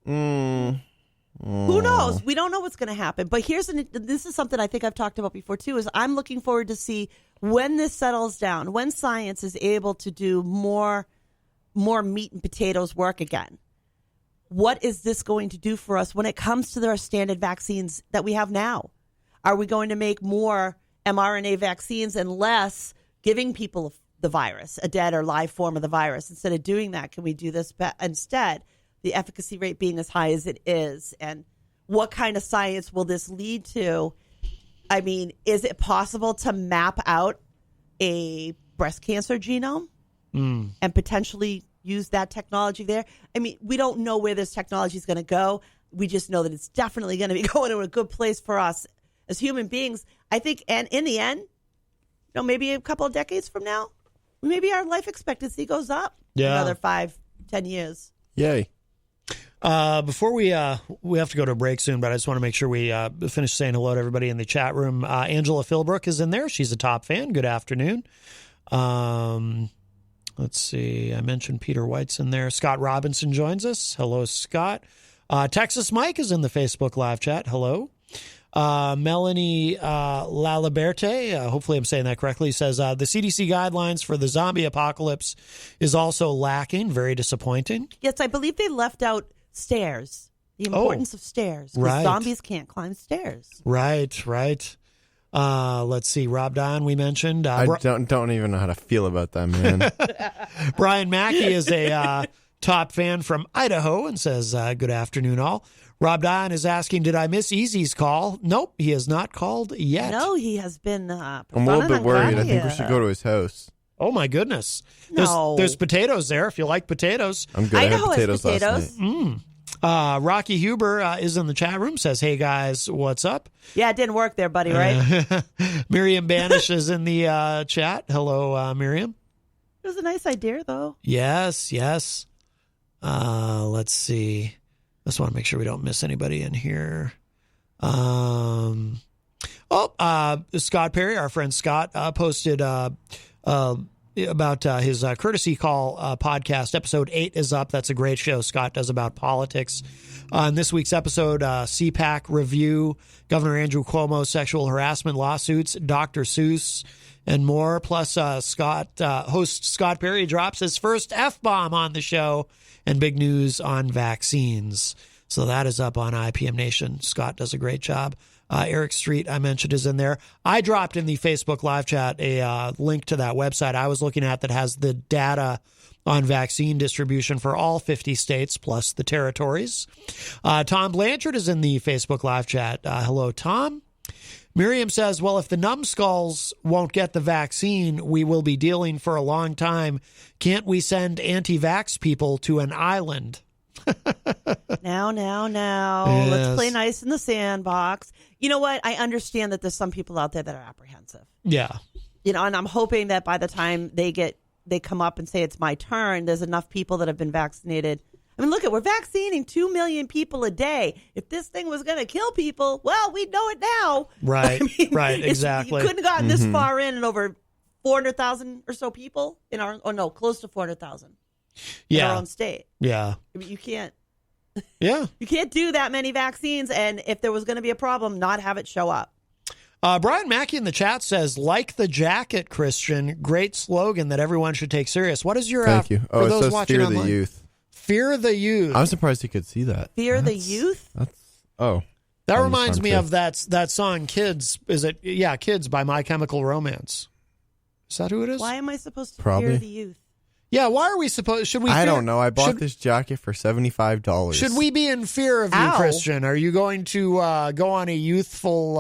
Who knows? We don't know what's going to happen. But this is something I think I've talked about before, too, is I'm looking forward to see when this settles down, when science is able to do more meat and potatoes work again. What is this going to do for us when it comes to our standard vaccines that we have now? Are we going to make more mRNA vaccines and less giving people the virus, a dead or live form of the virus? Instead of doing that, can we do this instead? The efficacy rate being as high as it is, and what kind of science will this lead to? I mean, is it possible to map out a breast cancer genome and potentially use that technology there? I mean, we don't know where this technology is going to go. We just know that it's definitely going to be going to a good place for us as human beings, I think. And in the end, maybe a couple of decades from now, maybe our life expectancy goes up another 5-10 years. Yay. Before we have to go to a break soon, but I just want to make sure we finish saying hello to everybody in the chat room. Angela Philbrook is in there. She's a top fan. Good afternoon. Let's see. I mentioned Peter White's in there. Scott Robinson joins us. Hello, Scott. Texas Mike is in the Facebook live chat. Hello. Melanie Laliberte, hopefully I'm saying that correctly, says the CDC guidelines for the zombie apocalypse is also lacking. Very disappointing. Yes, I believe they left out stairs, the importance of stairs. Because zombies can't climb stairs. Right. Let's see. Rob Don, we mentioned. I don't even know how to feel about that, man. Brian Mackey is a top fan from Idaho and says, good afternoon, all. Rob Don is asking, did I miss Easy's call? Nope, he has not called yet. No, he has been I'm a little bit worried. I think we should go to his house. Oh, my goodness. No. There's potatoes there if you like potatoes. I'm good. Idaho I had potatoes has potatoes. last night. Rocky Huber is in the chat room, says, hey, guys, what's up? Yeah, it didn't work there, buddy, right? Miriam Banish is in the chat. Hello, Miriam. It was a nice idea, though. Yes. Let's see. I just want to make sure we don't miss anybody in here. Scott Perry, our friend Scott, posted about his Courtesy Call podcast. Episode 8 is up. That's a great show Scott does about politics. In this week's episode, CPAC review, Governor Andrew Cuomo, sexual harassment lawsuits, Dr. Seuss, and more. Plus, host Scott Perry drops his first F-bomb on the show, and big news on vaccines. So that is up on IPM Nation. Scott does a great job. Eric Street, I mentioned, is in there. I dropped in the Facebook live chat a link to that website I was looking at that has the data on vaccine distribution for all 50 states plus the territories. Tom Blanchard is in the Facebook live chat. Hello, Tom. Miriam says, well, if the numbskulls won't get the vaccine, we will be dealing for a long time. Can't we send anti-vax people to an island? Now. Yes. Let's play nice in the sandbox. You know what? I understand that there's some people out there that are apprehensive. Yeah. And I'm hoping that by the time they come up and say it's my turn, there's enough people that have been vaccinated. I mean, look, we're vaccinating 2 million people a day. If this thing was going to kill people, well, we'd know it now. Right, right, exactly. You couldn't have gotten this far in over 400,000 or so people close to 400,000 in our own state. Yeah. I mean, you can't. Yeah. You can't do that many vaccines, and if there was going to be a problem, not have it show up. Brian Mackey in the chat says, like the jacket, Christian, great slogan that everyone should take serious. What is your... Thank you. For it those says watching fear online? the youth. Fear the Youth. I'm surprised he could see that. Fear the Youth? That reminds me of that song Kids. Is it? Yeah, Kids by My Chemical Romance. Is that who it is? Why am I supposed to Probably. fear the youth? Yeah, why are we supposed? Should we? I don't know. I bought this jacket for $75. Should we be in fear of you, Christian? Are you going to go on a youthful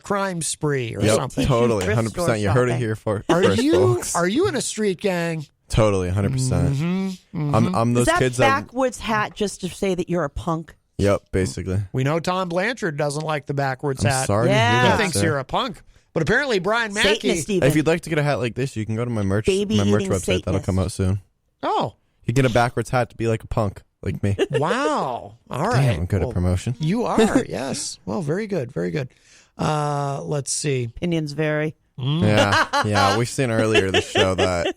crime spree or something? Totally, 100%. You heard it here first, folks. Are you in a street gang? Totally, 100%. I'm those kids. Is that backwoods hat just to say that you're a punk? Yep, basically. We know Tom Blanchard doesn't like the backwards hat. Sorry to hear that, he thinks you're a punk. But apparently Brian Mackey... If you'd like to get a hat like this, you can go to my merch website. Satanist. That'll come out soon. Oh. You get a backwards hat to be like a punk, like me. Wow. All right. Damn, I'm good at promotion. You are, yes. Well, very good, very good. Let's see. Opinions vary. Yeah. We've seen earlier this show that,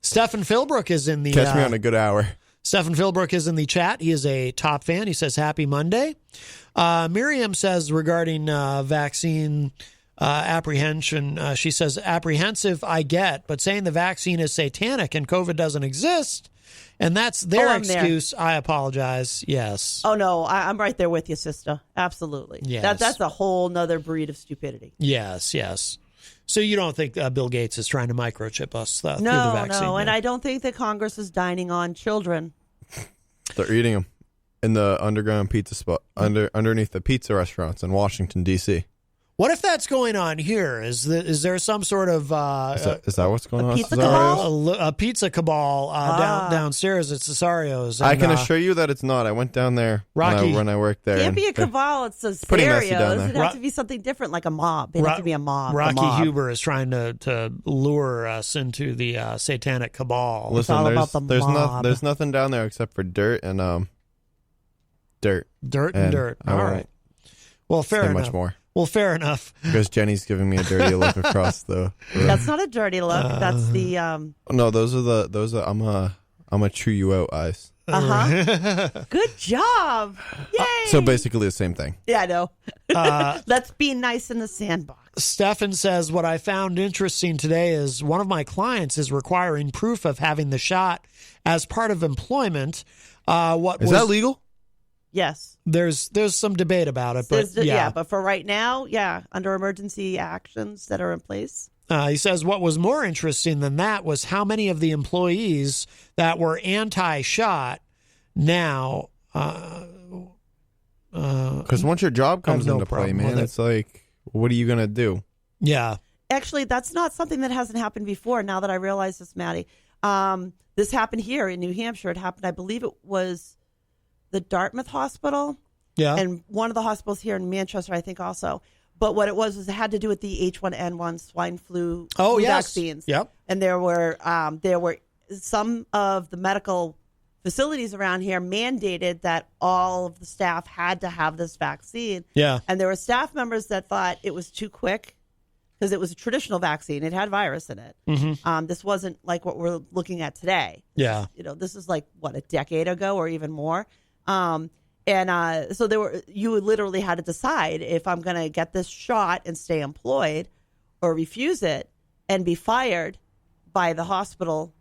Stephen Philbrook is in the... Catch me on a good hour. Stephen Philbrook is in the chat. He is a top fan. He says, happy Monday. Miriam says regarding vaccine... apprehension. She says, apprehensive, I get, but saying the vaccine is satanic and COVID doesn't exist, and that's their excuse, I apologize. Yes. Oh, no, I'm right there with you, sister. Absolutely. Yes. That's a whole nother breed of stupidity. Yes. So you don't think Bill Gates is trying to microchip us through the vaccine? No, and I don't think that Congress is dining on children. They're eating them in the underground pizza spot, underneath the pizza restaurants in Washington, D.C. What if that's going on here? Is there some sort of is that what's going on? Pizza cabal? A pizza cabal downstairs at Cesario's? I can assure you that it's not. I went down there when I worked there. It can't be a cabal. It's Cesario's. It'd have to be something different, like a mob. It'd have to be a mob. Rocky Huber is trying to lure us into the satanic cabal. Listen, all about the mob. There's nothing down there except for dirt and dirt. Dirt. All right. Well, fair enough. Much more. Well, fair enough. Because Jenny's giving me a dirty look across the room. That's not a dirty look. That's the No, those are I'm a chew you out eyes. Good job. Yay. So basically the same thing. Yeah, I know. Let's be nice in the sandbox. Stefan says, what I found interesting today is one of my clients is requiring proof of having the shot as part of employment. Is that legal? Yes. There's some debate about it, but but for right now, under emergency actions that are in place. He says what was more interesting than that was how many of the employees that were anti-shot now. Because once your job comes into play, man, it's like, what are you going to do? Yeah. Actually, that's not something that hasn't happened before. Now that I realize this, Maddie, this happened here in New Hampshire. It happened, I believe it was the Dartmouth Hospital. Yeah. And one of the hospitals here in Manchester, I think also. But what it was it had to do with the H1N1 swine flu vaccines. Yep. And there were some of the medical facilities around here mandated that all of the staff had to have this vaccine. Yeah. And there were staff members that thought it was too quick because it was a traditional vaccine. It had virus in it. Mm-hmm. This wasn't like what we're looking at today. Yeah. This is like, a decade ago or even more. So you literally had to decide if I'm going to get this shot and stay employed or refuse it and be fired by the hospital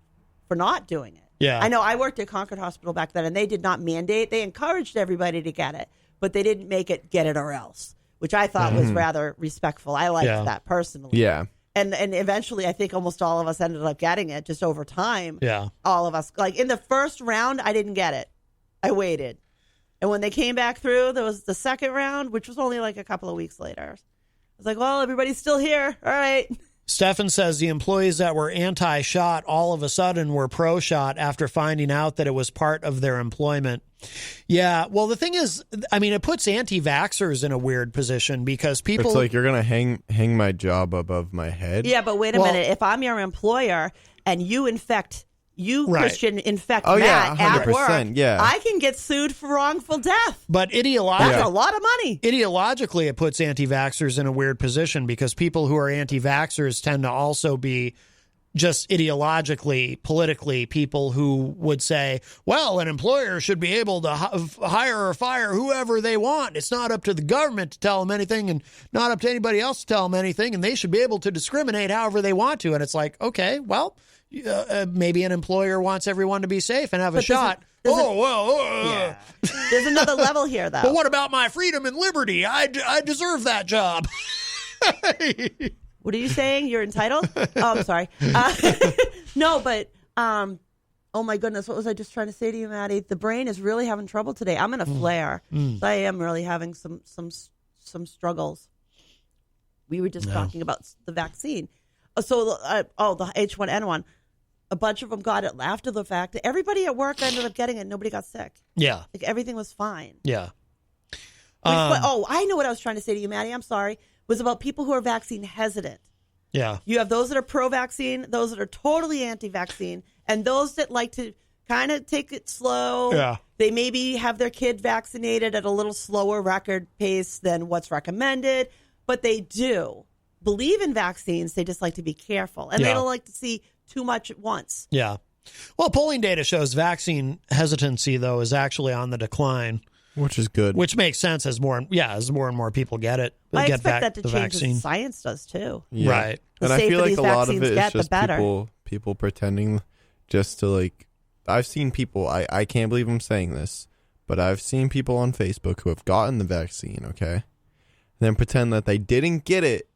for not doing it. Yeah. I know I worked at Concord Hospital back then and they did not mandate. They encouraged everybody to get it, but they didn't make it get it or else, which I thought was rather respectful. I liked that personally. Yeah. And eventually I think almost all of us ended up getting it just over time. Yeah. All of us. Like in the first round, I didn't get it. I waited. And when they came back through, there was the second round, which was only like a couple of weeks later. I was like, well, everybody's still here. All right. Stefan says the employees that were anti-shot all of a sudden were pro-shot after finding out that it was part of their employment. Yeah, well, the thing is, I mean, it puts anti-vaxxers in a weird position because people... It's like you're going to hang my job above my head. Yeah, but wait a minute. If I'm your employer and you infect... Christian, infect Matt at work, I can get sued for wrongful death. But that's a lot of money. Ideologically, it puts anti-vaxxers in a weird position because people who are anti-vaxxers tend to also be just ideologically, politically, people who would say, well, an employer should be able to hire or fire whoever they want. It's not up to the government to tell them anything and not up to anybody else to tell them anything, and they should be able to discriminate however they want to. And it's like, okay, well... maybe an employer wants everyone to be safe and have a shot, Yeah. There's another level here, though. But what about my freedom and liberty? I deserve that job. What are you saying? You're entitled? Oh, I'm sorry. No, but oh my goodness, what was I just trying to say to you, Maddie? The brain is really having trouble today. I'm in a flare. So I am really having some struggles. We were just talking about the vaccine. So the H1N1. A bunch of them got it after the fact. Everybody at work ended up getting it. Nobody got sick. Yeah. Like everything was fine. Yeah. I know what I was trying to say to you, Maddie. I'm sorry. It was about people who are vaccine hesitant. Yeah. You have those that are pro-vaccine, those that are totally anti-vaccine, and those that like to kind of take it slow. Yeah. They maybe have their kid vaccinated at a little slower record pace than what's recommended, but they do believe in vaccines. They just like to be careful, and they don't like to see too much at once. Yeah. Well, polling data shows vaccine hesitancy, though, is actually on the decline. Which is good. Which makes sense as more and more people get it. I expect that to change as science does, too. Yeah. Right. And I feel like a lot of it is just people pretending just to, like, I've seen people, I can't believe I'm saying this, but I've seen people on Facebook who have gotten the vaccine, okay? And then pretend that they didn't get it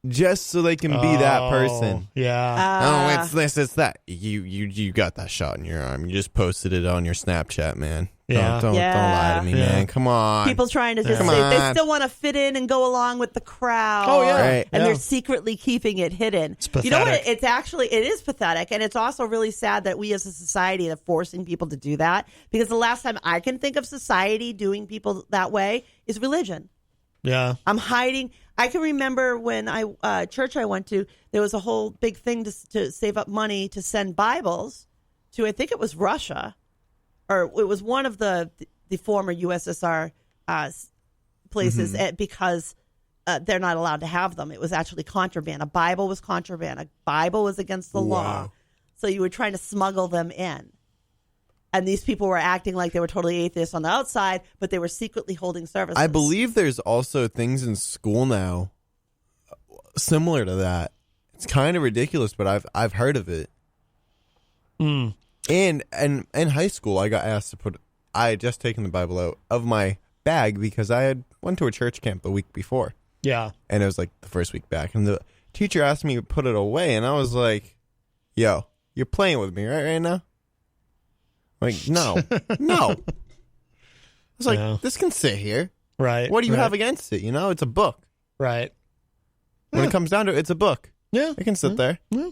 just so they can be that person. Yeah. It's this, it's that. You got that shot in your arm. You just posted it on your Snapchat, man. Yeah. Don't lie to me, man. Come on. People trying to just say they still want to fit in and go along with the crowd. Oh, yeah. Right. And they're secretly keeping it hidden. It's pathetic. You know what? It is pathetic. And it's also really sad that we as a society are forcing people to do that. Because the last time I can think of society doing people that way is religion. Yeah. I'm hiding. I can remember when church I went to, there was a whole big thing to save up money to send Bibles to, I think it was Russia, or it was one of the former USSR places because they're not allowed to have them. It was actually contraband. A Bible was contraband. A Bible was against the law. So you were trying to smuggle them in. And these people were acting like they were totally atheists on the outside, but they were secretly holding services. I believe there's also things in school now similar to that. It's kind of ridiculous, but I've heard of it. And in high school, I got asked to I had just taken the Bible out of my bag because I had went to a church camp the week before. Yeah. And it was like the first week back. And the teacher asked me to put it away. And I was like, yo, you're playing with me right now? Like, no. I was like, this can sit here. Right. What do you have against it? You know, it's a book. Right. When it comes down to it, it's a book. Yeah. It can sit there. Yeah.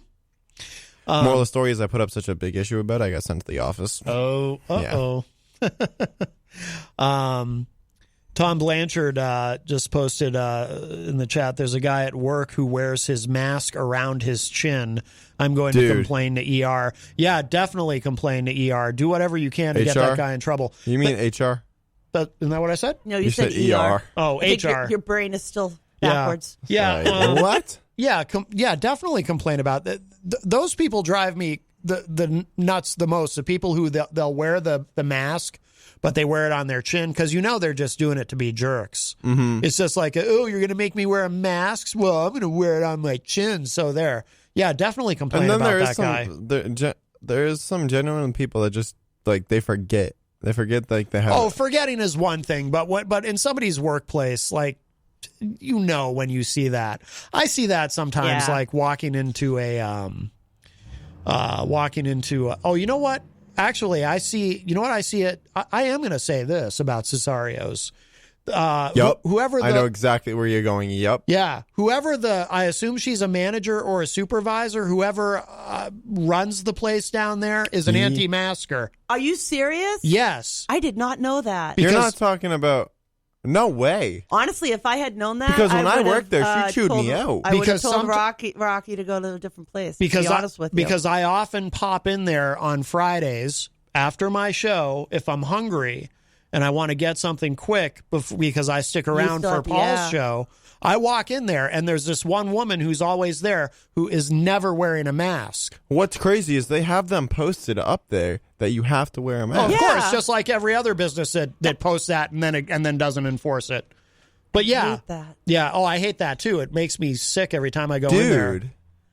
Moral of the story is I put up such a big issue about it, I got sent to the office. Tom Blanchard just posted in the chat, there's a guy at work who wears his mask around his chin. I'm going to complain to ER. Yeah, definitely complain to ER. Do whatever you can to get that guy in trouble. You mean HR? Isn't that what I said? No, you said ER. Oh, HR. Your brain is still backwards. Yeah. What? Yeah, definitely complain about that. Those people drive me the nuts the most. The people who they'll wear the mask, but they wear it on their chin because they're just doing it to be jerks. It's just like, oh, you're going to make me wear a mask? Well, I'm going to wear it on my chin. So there. Yeah, definitely complain about that guy. There is some genuine people that just, like, they forget. They forget, like, they have... Oh, forgetting is one thing, but in somebody's workplace, like, when you see that. I see that sometimes, like, walking into oh, you know what? Actually, I see it. I am going to say this about Cesario's. Yep. Whoever I know exactly where you're going. Yep. Yeah. Whoever I assume she's a manager or a supervisor. Whoever runs the place down there is an anti-masker. Are you serious? Yes. I did not know that. You're not talking about... No way. Honestly, if I had known that, because when I worked there, she chewed me out. I would have told Rocky to go to a different place. Because to be honest with you. Because I often pop in there on Fridays after my show if I'm hungry and I want to get something quick because I stick around for Paul's show. I walk in there and there's this one woman who's always there who is never wearing a mask. What's crazy is they have them posted up there that you have to wear a mask. Oh, of course, just like every other business that posts that and then doesn't enforce it. But I hate that. Yeah. Oh, I hate that too. It makes me sick every time I go in there. Dude.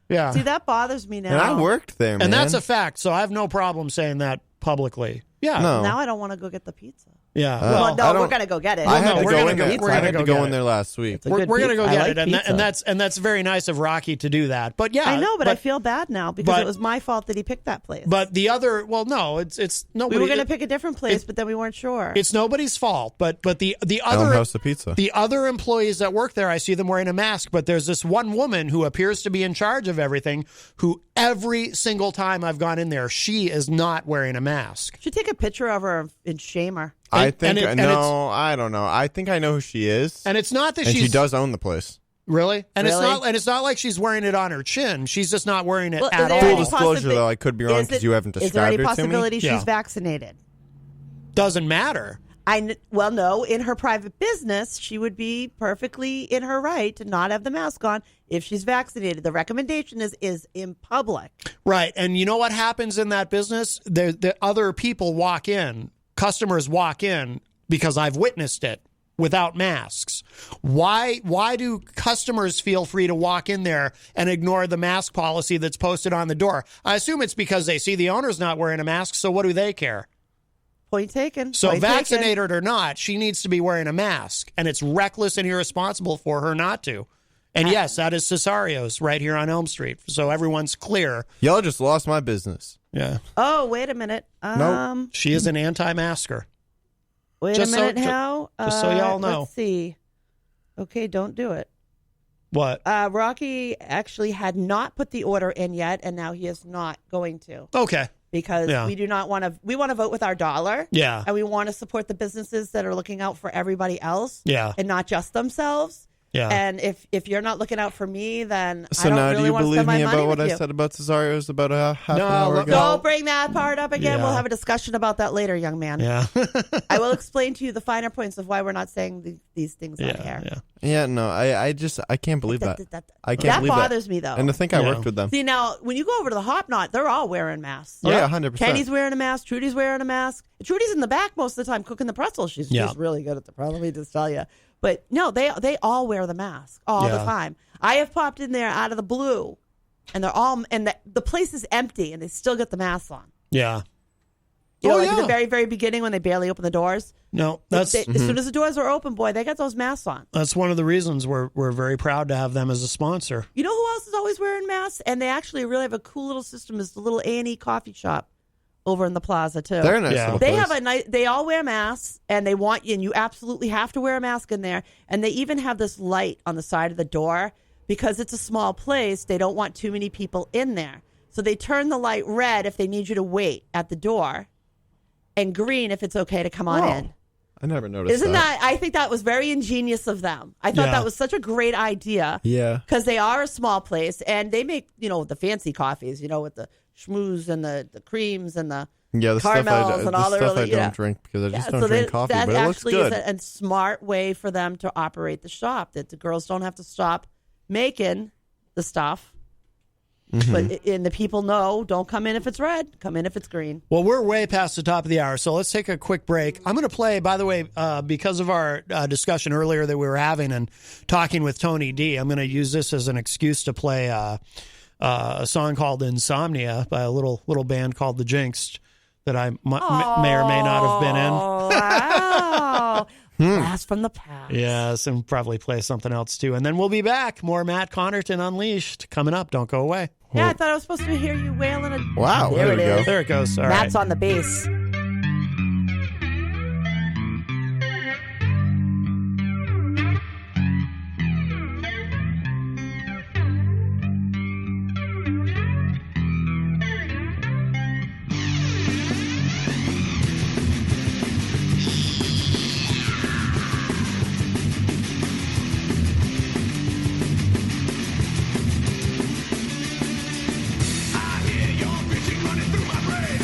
Yeah. See, that bothers me now. And I worked there, man. And that's a fact, so I have no problem saying that publicly. Yeah. No. Now I don't want to go get the pizza. Yeah. Well, no, we're gonna go get it. I had to we're go gonna in go- there. we're I gonna had go to get go it. in there last week. We're going to go I get like it, pizza. and that's very nice of Rocky to do that. But yeah, I know, but I feel bad now because it was my fault that he picked that place. But the other, well, no, it's nobody. We were going to pick a different place, but then we weren't sure. It's nobody's fault. But the Elm other House of Pizza. the other employees that work there, I see them wearing a mask. But there's this one woman who appears to be in charge of everything. Who every single time I've gone in there, she is not wearing a mask. Should take a picture of her and shame her. I think and I don't know. I think I know who she is. And it's not that and she does own the place. Really? And Really? it's not like she's wearing it on her chin. She's just not wearing it Well, at is there Full any all. disclosure, possibi- though, I could be wrong because you haven't Is there described any her to me. possibility she's Yeah. vaccinated? Doesn't matter. Well, no. In her private business, she would be perfectly in her right to not have the mask on if she's vaccinated. The recommendation is in public. Right. And you know what happens in that business? The other people walk in, customers walk in because I've witnessed it without masks. Why do customers feel free to walk in there and ignore the mask policy that's posted on the door? I assume it's because they see the owner's not wearing a mask, so what do they care? Point taken. So Point vaccinated or not, she needs to be wearing a mask, and it's reckless and irresponsible for her not to. And yes, that is Cesario's right here on Elm Street, so everyone's clear. Y'all just lost my business. Yeah. Oh, wait a minute. Nope. She is an anti-masker. Wait Just a so- minute, ju- Hal. just so y'all know. Let's see. Okay, don't do it. What? Rocky actually had not put the order in yet, and now he is not going to. Okay. Because Yeah. we do not want to. We want to vote with our dollar. Yeah. And we want to support the businesses that are looking out for everybody else. Yeah. And not just themselves. Yeah. And if you're not looking out for me, then So I don't now really do you want to believe spend my me money about what with I you. said about Cesario's about a half No, an hour look, ago? Don't bring that part up again. Yeah. We'll have a discussion about that later, young man. Yeah. I will explain to you the finer points of why we're not saying these things on air. Yeah. Yeah, no, I can't believe that. I can't That believe bothers me, though. And to think I Yeah. worked with them. See, now, when you go over to the Hop Knot, they're all wearing masks. Oh, yeah, 100%. Kenny's wearing a mask. Trudy's wearing a mask. Trudy's in the back most of the time cooking the pretzels. She's really good at the pretzels, let me just tell you. But no, they all wear the mask all the time. I have popped in there out of the blue, and they're all, and the place is empty, and they still get the masks on. Yeah. You know, Oh, like at yeah. the very, very beginning when they barely open the doors. No, As soon as the doors are open, boy, they got those masks on. that's one of the reasons we're very proud to have them as a sponsor. You know who else is always wearing masks? And they actually really have a cool little system. Is the little A&E coffee shop over in the plaza too. They're a nice Yeah. little They place. have a nice. They all wear masks, and they want you. And you absolutely have to wear a mask in there. And they even have this light on the side of the door because it's a small place. They don't want too many people in there, so they turn the light red if they need you to wait at the door, and green if it's okay to come on Wow. in. I never noticed Isn't that? I think that was very ingenious of them. I thought Yeah. that was such a great idea. Yeah. Because they are a small place, and they make, the fancy coffees, with the schmooze and the creams and the Yeah, the stuff caramels and all the stuff really, I don't drink because I just don't so drink coffee, that but it looks actually good. is a smart way for them to operate the shop, that the girls don't have to stop making the stuff. But and the people know, don't come in if it's red, come in if it's green. Well, we're way past the top of the hour, so let's take a quick break. I'm going to play, by the way, because of our discussion earlier that we were having and talking with Tony D, I'm going to use this as an excuse to play a song called Insomnia by a little band called The Jinxed that I may or may not have been in. Oh, wow. Blast from the past. Yes, and probably play something else too. And then we'll be back. More Matt Connarton Unleashed coming up. Don't go away. Yeah, I thought I was supposed to hear you wailing. Wow, There there it we go. is. There it goes. All Matt's right. on the bass. I hear your preaching running through my brain.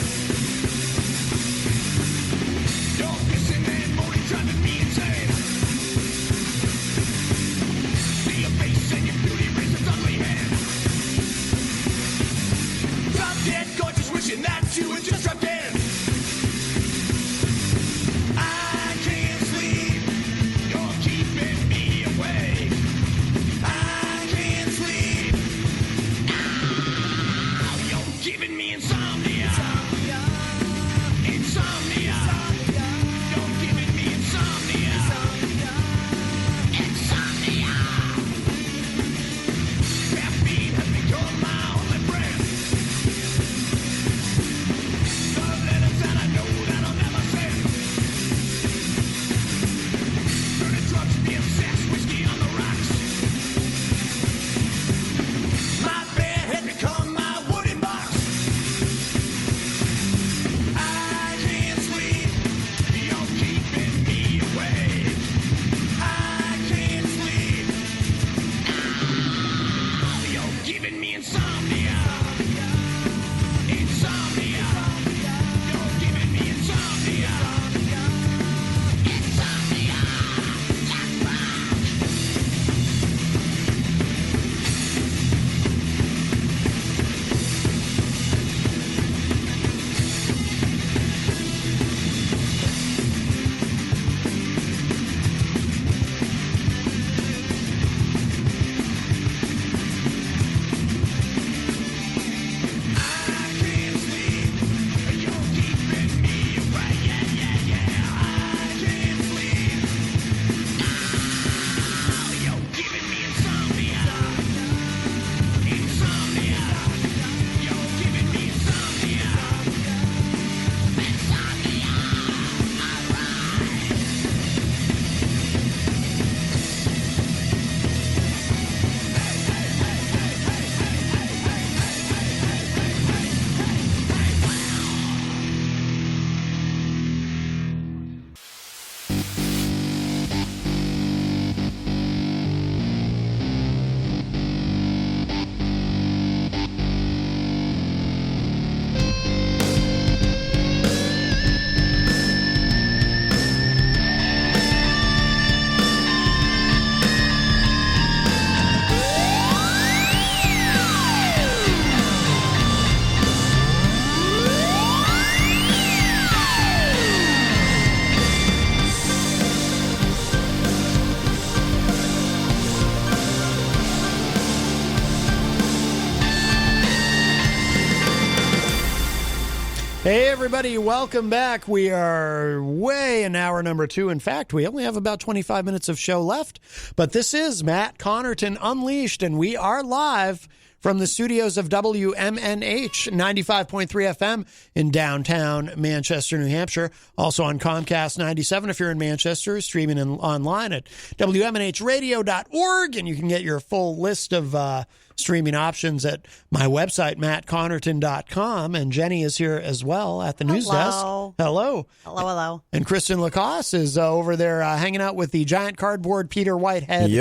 Hey, everybody, welcome back. We are way in hour number 2. In fact, we only have about 25 minutes of show left, but this is Matt Connarton Unleashed, and we are live from the studios of WMNH 95.3 FM in downtown Manchester, New Hampshire. Also on Comcast 97 if you're in Manchester, streaming online at WMNHradio.org, and you can get your full list of streaming options at my website, mattconnerton.com. And Jenny is here as well at the news desk. Hello. Hello. And Kristen Lacoss is over there hanging out with the giant cardboard Peter Whitehead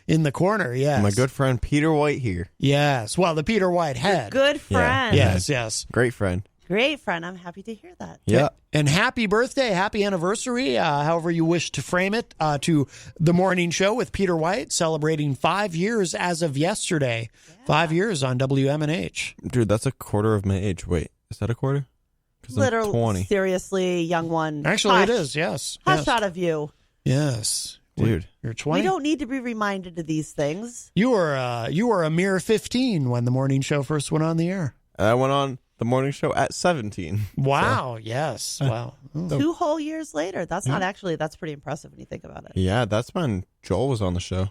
in the corner. Yes. My good friend Peter White here. Yes. Well, the Peter Whitehead. Good friend. Yeah. Yes. Great friend. Great friend. I'm happy to hear that. Yeah. And happy birthday, happy anniversary, however you wish to frame it, to the morning show with Peter White, celebrating 5 years as of yesterday. Yeah. 5 years on WMNH. Dude, that's a quarter of my age. Wait, is that a quarter? Literally, 20. Seriously, young one. Actually, it is, yes. Hush out of you. Yes. Dude. You're 20? We don't need to be reminded of these things. You were a mere 15 when the morning show first went on the air. I went on the morning show at 17. Wow, so. Yes. Wow. 2 whole years later. That's not actually, that's pretty impressive when you think about it. Yeah, that's when Joel was on the show.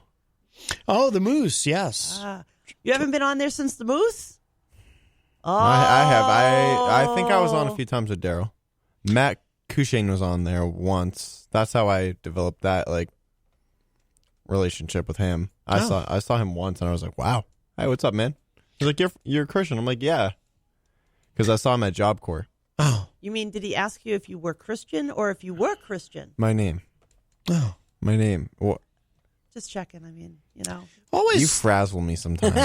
Oh, the Moose, yes. You haven't been on there since the Moose? Oh. I have. I think I was on a few times with Daryl. Matt Cushane was on there once. That's how I developed that relationship with him. I saw him once and I was like, wow. Hey, what's up, man? He's like, you're a Christian. I'm like, yeah. Because I saw him at Job Corps. Oh. You mean, did he ask you if you were Christian or if you were Christian? My name. Oh. My name. What? Just checking. I mean, Always. You frazzle me sometimes.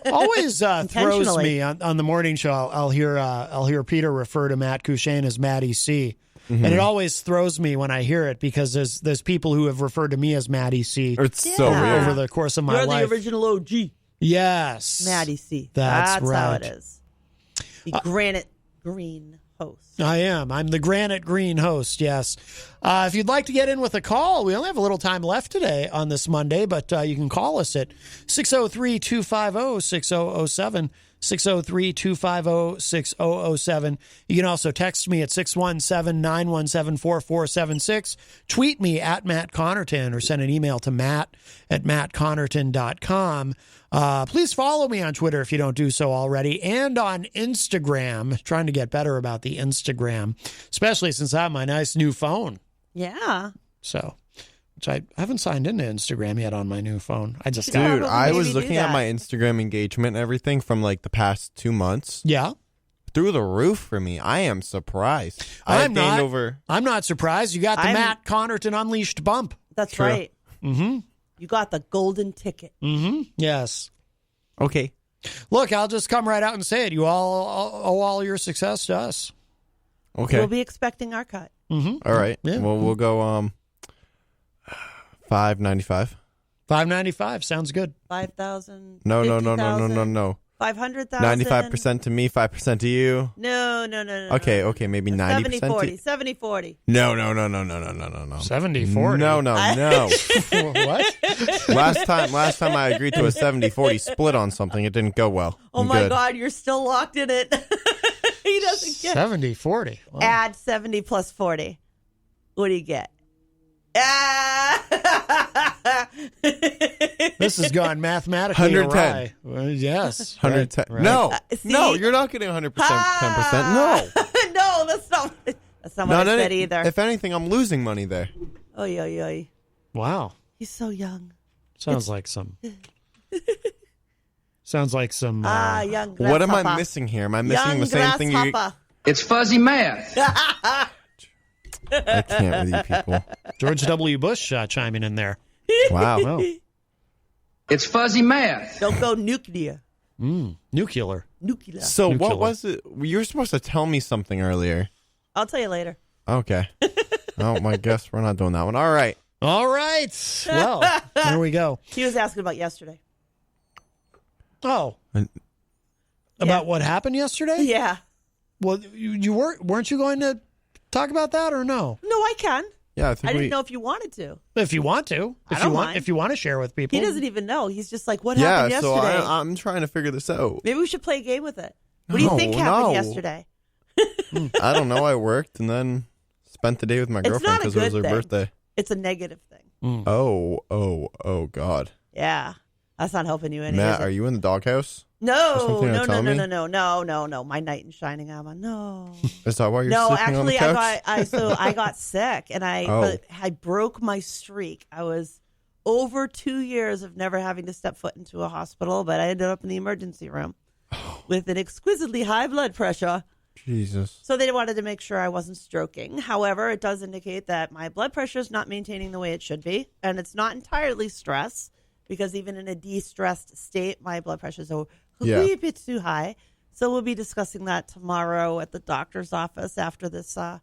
Always throws me on the morning show. I'll hear Peter refer to Matt Cushane as Matty C. Mm-hmm. And it always throws me when I hear it because there's people who have referred to me as Matty C. It's so weird. Over the course of my life. You're the original OG. Yes. Matty C. That's right. How it is. The granite green host. I am. I'm the granite green host, yes. If you'd like to get in with a call, we only have a little time left today on this Monday, but you can call us at 603-250-6007, 603-250-6007. You can also text me at 617-917-4476. Tweet me at Matt Connarton or send an email to matt@mattconnerton.com. Please follow me on Twitter if you don't do so already, and on Instagram. Trying to get better about the Instagram, especially since I have my nice new phone. Yeah. So, which I haven't signed into Instagram yet on my new phone. I just Dude, I was looking at my Instagram engagement and everything from the past 2 months. Yeah. Through the roof for me. I am surprised. I'm not surprised. You got the Matt Connarton Unleashed bump. That's True. right. Mm-hmm. You got the golden ticket. Mm-hmm. Yes. Okay. Look, I'll just come right out and say it. You all owe all your success to us. Okay. We'll be expecting our cut. Mm-hmm. All right. Yeah. Well, we'll go $5.95. $5.95 sounds good. 5,000. No. 500,000. 95% to me, 5% to you. No. Okay, maybe 90%. 70-40. No. 70-40. No. What? Last time I agreed to a 70-40 split on something, it didn't go well. Oh my God, you're still locked in it. He doesn't get 70-40. Wow. Add 70 plus 40. What do you get? This has gone mathematically 110. awry. Well, yes. 110. Right. No, you're not getting 100%, 10%. No. No, that's not what I said either. If anything, I'm losing money there. Oy. Wow. He's so young. Sounds like some. Young What am I grasshopper. missing here? Am I missing Young the same thing you... grasshopper. It's fuzzy math. I can't with you people. George W. Bush chiming in there. Wow. Oh. It's fuzzy math. Don't go nuclear. Nuclear. So Nuclear. what was it? You were supposed to tell me something earlier. I'll tell you later. Okay. Oh, my guess we're not doing that one. All right. All right. Well, there we go. He was asking about yesterday. Oh. And- About what happened yesterday? Yeah. Well, you weren't you going to talk about that or no? No, I can. Yeah, I didn't know if you wanted to. If you want to. I don't mind. If you want to share with people. He doesn't even know. He's just like, what happened Yeah, yesterday? so I'm trying to figure this out. Maybe we should play a game with it. What do you think happened yesterday? I don't know. I worked and then spent the day with my girlfriend because it was her birthday. It's a negative thing. Oh, God. Yeah. That's not helping you any. Matt, are you in the doghouse? No. My knight in shining armor. No. Is that why you're no, sleeping on the actually, couch? I got sick and I broke my streak. I was over 2 years of never having to step foot into a hospital, but I ended up in the emergency room with an exquisitely high blood pressure. Jesus. So they wanted to make sure I wasn't stroking. However, it does indicate that my blood pressure is not maintaining the way it should be, and it's not entirely stress, because even in a de-stressed state, my blood pressure is a wee bit too high. So we'll be discussing that tomorrow at the doctor's office after this. But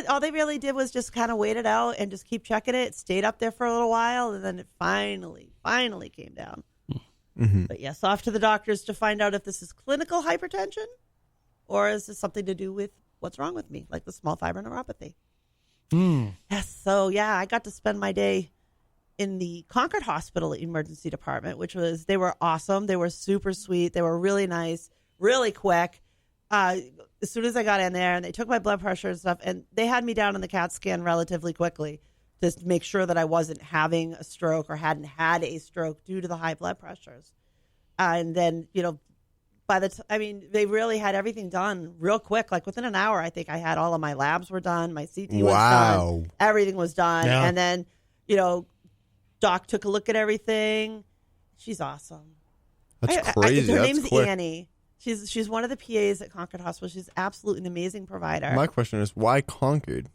all they really did was just kind of wait it out and just keep checking it. It stayed up there for a little while, and then it finally came down. Mm-hmm. But yes, off to the doctors to find out if this is clinical hypertension or is this something to do with what's wrong with me, like the small fiber neuropathy. Yes, so I got to spend my day in the Concord Hospital emergency department, they were awesome. They were super sweet. They were really nice, really quick. As soon as I got in there and they took my blood pressure and stuff, and they had me down in the CAT scan relatively quickly just to make sure that I wasn't having a stroke or hadn't had a stroke due to the high blood pressures. And then, they really had everything done real quick. Like within an hour, I think I had all of my labs were done. My CT was done. Everything was done. Yeah. And then, Doc took a look at everything. She's awesome. That's crazy. Her name's Annie. She's one of the PAs at Concord Hospital. She's absolutely an amazing provider. My question is, why Concord?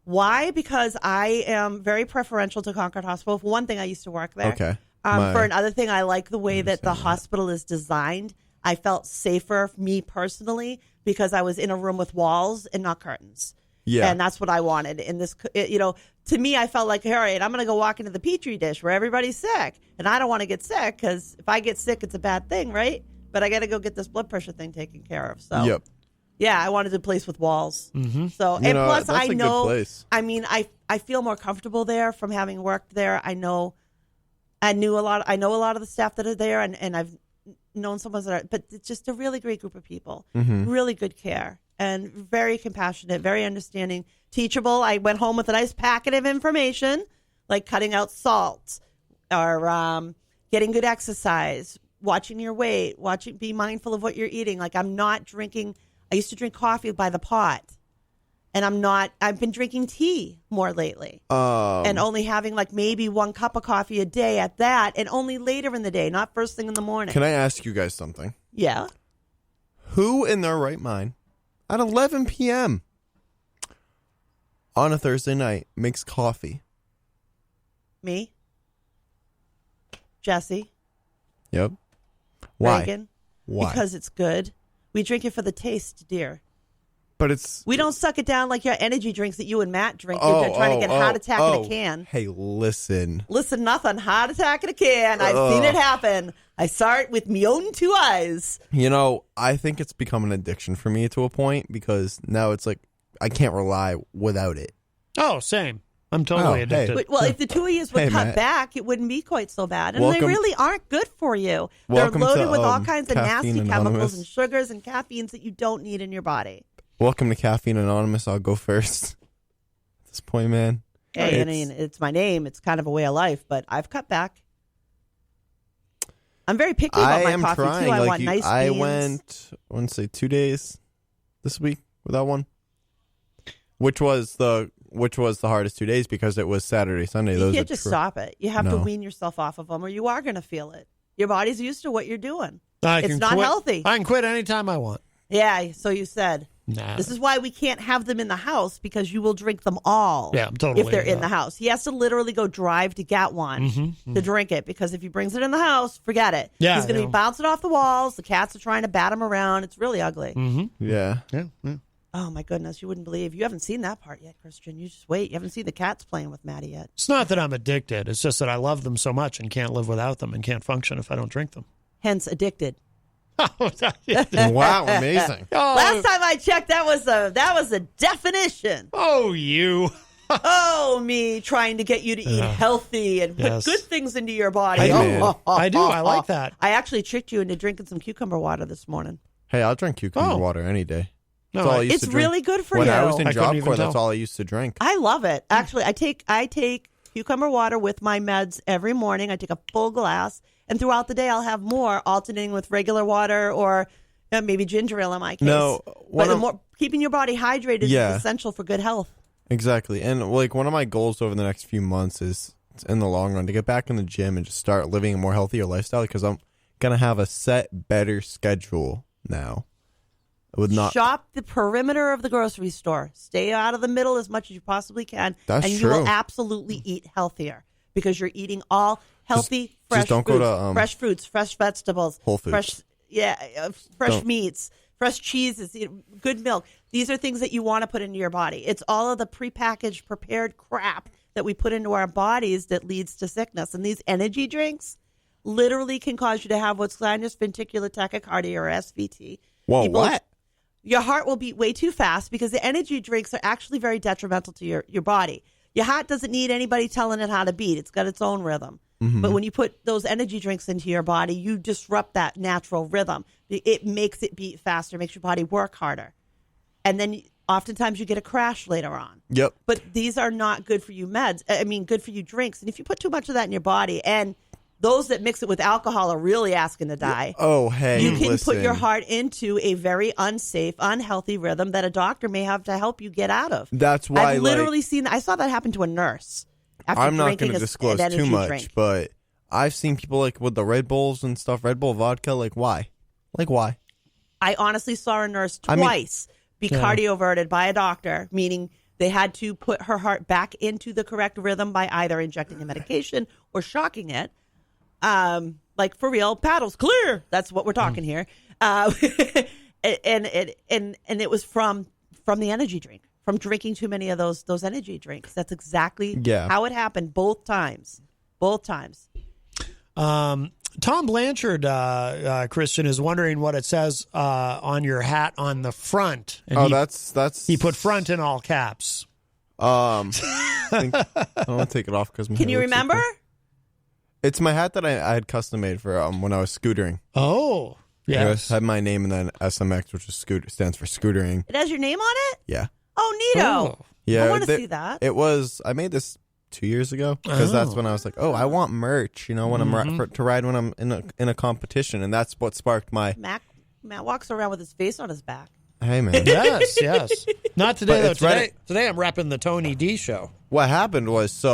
Why? Because I am very preferential to Concord Hospital. For one thing, I used to work there. Okay. For another thing, I like the way that the hospital is designed. I felt safer, me personally, because I was in a room with walls and not curtains. Yeah. And that's what I wanted. In this, to me, I felt like, all right, I'm going to go walk into the Petri dish where everybody's sick. And I don't want to get sick because if I get sick, it's a bad thing, right? But I got to go get this blood pressure thing taken care of. So, yeah, I wanted a place with walls. Mm-hmm. So, and plus, I know, I feel more comfortable there from having worked there. I know a lot of the staff that are there, and I've known some of us, but it's just a really great group of people, really good care, and very compassionate, very understanding, teachable. I went home with a nice packet of information, like cutting out salt or getting good exercise, watching your weight, be mindful of what you're eating. Like I'm not drinking. I used to drink coffee by the pot. And I've been drinking tea more lately. And only having like maybe 1 cup of coffee a day at that, and only later in the day, not first thing in the morning. Can I ask you guys something? Yeah. Who in their right mind at 11 p.m. on a Thursday night makes coffee? Me. Jesse. Yep. Why? Reagan. Why? Because it's good. We drink it for the taste, dear. But we don't suck it down like your energy drinks that you and Matt drink. You're trying to get heart attack in a can. Hey, listen, nothing. Heart attack in a can. I've seen it happen. I saw it with my own 2 eyes. I think it's become an addiction for me to a point because now it's like I can't rely without it. Oh, same. I'm totally addicted. Hey. Well, if the 2 of you would cut back, it wouldn't be quite so bad. And they really aren't good for you. They're loaded with all kinds of nasty chemicals and sugars and caffeines that you don't need in your body. Welcome to Caffeine Anonymous. I'll go first. At this point, man. Hey, it's my name. It's kind of a way of life, but I've cut back. I'm very picky about my coffee, too. I want nice beans. I want to say 2 days this week without one, which was the hardest 2 days because it was Saturday, Sunday. You can't just stop it. You have to wean yourself off of them or you are going to feel it. Your body's used to what you're doing. It's not healthy. I can quit anytime I want. Yeah, so you said. Nah. This is why we can't have them in the house because you will drink them all. Yeah, totally. If they're in the house. He has to literally go drive to get one to drink it because if he brings it in the house, forget it. Yeah, he's going to be bouncing off the walls. The cats are trying to bat him around. It's really ugly. Mm-hmm. Yeah. Oh, my goodness. You wouldn't believe. You haven't seen that part yet, Christian. You just wait. You haven't seen the cats playing with Maddie yet. It's not that I'm addicted. It's just that I love them so much and can't live without them and can't function if I don't drink them. Hence, addicted. Wow, amazing. Last time I checked, that was a definition. Oh, you. Me trying to get you to eat healthy and put good things into your body. I do. I like that. I actually tricked you into drinking some cucumber water this morning. Hey, I'll drink cucumber water any day. That's all I used it's to drink. really good for when you. I was in I couldn't Job even Corps, tell. that's all I used to drink. I love it. Actually, I take cucumber water with my meds every morning. I take a full glass, and throughout the day, I'll have more, alternating with regular water or maybe ginger ale in my case. No, but keeping your body hydrated is essential for good health. Exactly. And like one of my goals over the next few months is in the long run to get back in the gym and just start living a more healthier lifestyle, because I'm going to have a set, better schedule now. I would not shop the perimeter of the grocery store. Stay out of the middle as much as you possibly can. That's and true. You will absolutely eat healthier because you're eating all healthy, fresh don't foods, go to, fresh fruits, fresh vegetables, Whole Foods. fresh meats, fresh cheeses, good milk. These are things that you want to put into your body. It's all of the prepackaged, prepared crap that we put into our bodies that leads to sickness. And these energy drinks literally can cause you to have what's sinus ventricular tachycardia, or SVT. Whoa, what? Your heart will beat way too fast because the energy drinks are actually very detrimental to your body. Your heart doesn't need anybody telling it how to beat. It's got its own rhythm. Mm-hmm. But when you put those energy drinks into your body, you disrupt that natural rhythm. It makes it beat faster, makes your body work harder. And then oftentimes you get a crash later on. Yep. But these are not good for you good for you drinks. And if you put too much of that in your body, and those that mix it with alcohol are really asking to die. Oh, hey, you can listen. put your heart into a very unsafe, unhealthy rhythm that a doctor may have to help you get out of. That's why I've literally seen. I saw that happen to a nurse. After I'm not going to disclose too much, but I've seen people like with the Red Bulls and stuff, Red Bull vodka. Like why? I honestly saw a nurse twice be cardioverted by a doctor, meaning they had to put her heart back into the correct rhythm by either injecting a medication or shocking it. Like for real, paddles clear. That's what we're talking here. And it was from the energy drink, from drinking too many of those energy drinks. That's exactly how it happened both times. Tom Blanchard, Christian, is wondering what it says on your hat on the front. And that's he put front in all caps. I don't want to take it off because can you remember? It's my hat that I had custom made for when I was scootering. Oh, yes. I had my name and then SMX, which is stands for scootering. It has your name on it? Yeah. Oh, neato. Oh. Yeah, I want to see that. I made this 2 years ago because that's when I was like, I want merch, when I'm to ride when I'm in a competition, and that's what sparked my. Matt walks around with his face on his back. Hey man. Yes. Not today though. Today I'm repping the Tony D show. What happened was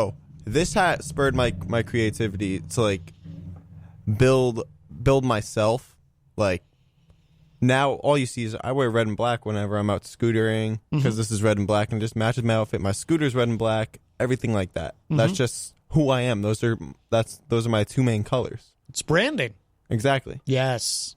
this hat spurred my creativity to like build myself. Like now all you see is I wear red and black whenever I'm out scootering because this is red and black and it just matches my outfit. My scooter's red and black, everything like that. That's just who I am. Those are my two main colors. It's branding. Exactly. Yes.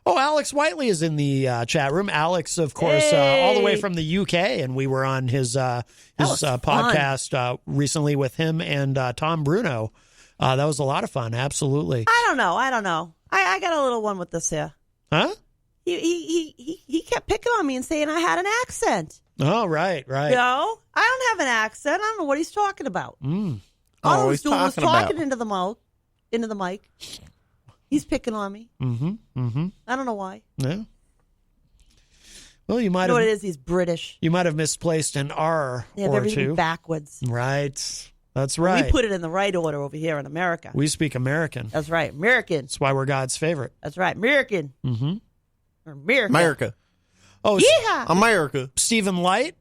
Oh, Alex Whiteley is in the chat room. Alex, of course, all the way from the UK, and we were on his podcast recently with him and Tom Bruno. That was a lot of fun. Absolutely. I don't know. I got a little one with this here. Huh? He kept picking on me and saying I had an accent. Oh, right. No, I don't have an accent. I don't know what he's talking about. All I was doing was talking into the mic. He's picking on me. I don't know why. Yeah. Well, you might know what it is. He's British. You might have misplaced an R they have or everything two. Backwards. Right. That's right. We put it in the right order over here in America. We speak American. That's right. American. That's why we're God's favorite. That's right. American. Or America. Oh, yeah. America. Stephen Light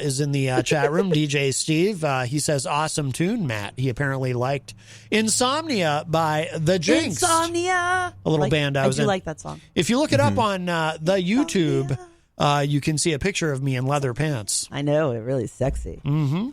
is in the chat room. DJ Steve. He says, awesome tune, Matt. He apparently liked Insomnia by The Jinx. Insomnia. A little band I was in. I do like that song. If you look it up on the YouTube, you can see a picture of me in leather pants. I know. It's really sexy.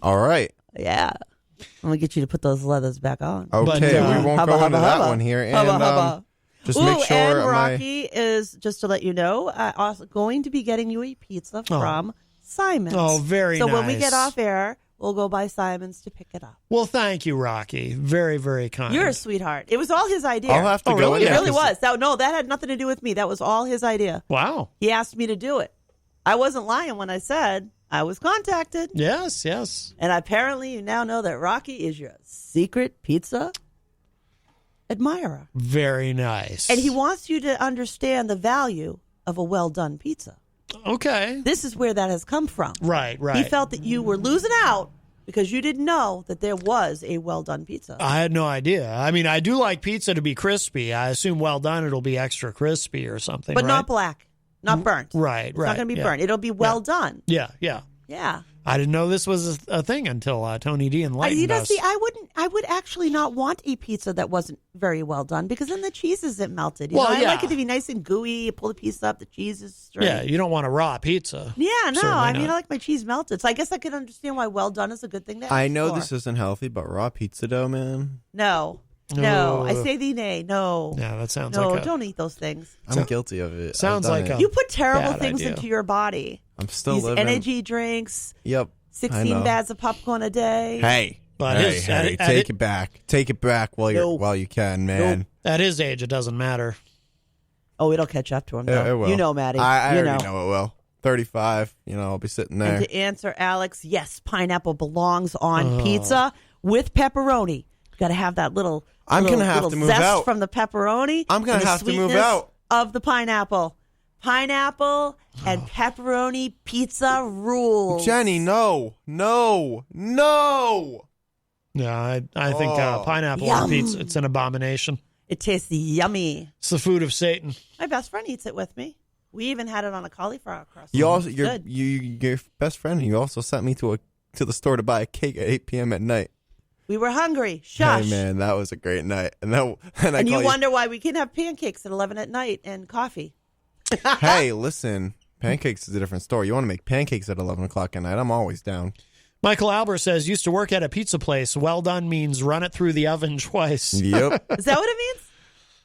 All right. Yeah. I'm going to get you to put those leathers back on. Okay. We won't go into that one here. And just make sure. And Rocky is, just to let you know, also going to be getting you a pizza from Simon's. Oh, very nice. So when we get off air, we'll go by Simon's to pick it up. Well, thank you, Rocky. Very, very kind. You're a sweetheart. It was all his idea. I'll have to go in It there. really was. That had nothing to do with me. That was all his idea. Wow. He asked me to do it. I wasn't lying when I said I was contacted. Yes. And apparently you now know that Rocky is your secret pizza admirer. Very nice. And he wants you to understand the value of a well-done pizza. Okay. This is where that has come from. Right. He felt that you were losing out because you didn't know that there was a well-done pizza. I had no idea. I mean, I do like pizza to be crispy. I assume well done, it'll be extra crispy or something, but right? not black, not burnt. Right, It's not going to be burnt. It'll be well done. Yeah. Yeah. I didn't know this was a thing until Tony D enlightened us. See, I would actually not want a pizza that wasn't very well done because then the cheese isn't melted. I like it to be nice and gooey. You pull the piece up, the cheese is straight. Yeah, you don't want a raw pizza. Yeah, no. Certainly I mean, not. I like my cheese melted. So I guess I could understand why well done is a good thing to ask I know for. this isn't healthy, but raw pizza dough, man. No. I say thee nay. No. Yeah, that sounds No, like don't eat those things. I'm guilty of it. Sounds I've done like it. a- You put terrible Bad things idea. into your body. I'm still These living. energy drinks, Yep. I 16 know. bags of popcorn a day. Hey, But hey, take it back. Take it back while you can, man. At his age, it doesn't matter. Oh, it'll catch up to him. It Though. will. You know, Maddie. I you already know it will. 35. I'll be sitting there. And to answer Alex, yes, pineapple belongs on pizza with pepperoni. You got to have that little. I'm going gonna to have to move zest out. from the pepperoni. I'm gonna and the have to move sweetness out. of the pineapple. Pineapple and pepperoni pizza rules. Jenny, no. Yeah, I think pineapple Yum. on pizza, it's an abomination. It tastes yummy. It's the food of Satan. My best friend eats it with me. We even had it on a cauliflower crust. You also, It's your good. your best friend. You also sent me to the store to buy a cake at 8 p.m. at night. We were hungry. Shush. Hey man, that was a great night. And I And call you wonder why we can have pancakes at 11 at night and coffee. Hey, listen, pancakes is a different story. You want to make pancakes at 11 o'clock at night? I'm always down. Michael Albert says, used to work at a pizza place. Well done means run it through the oven twice. Yep. Is that what it means?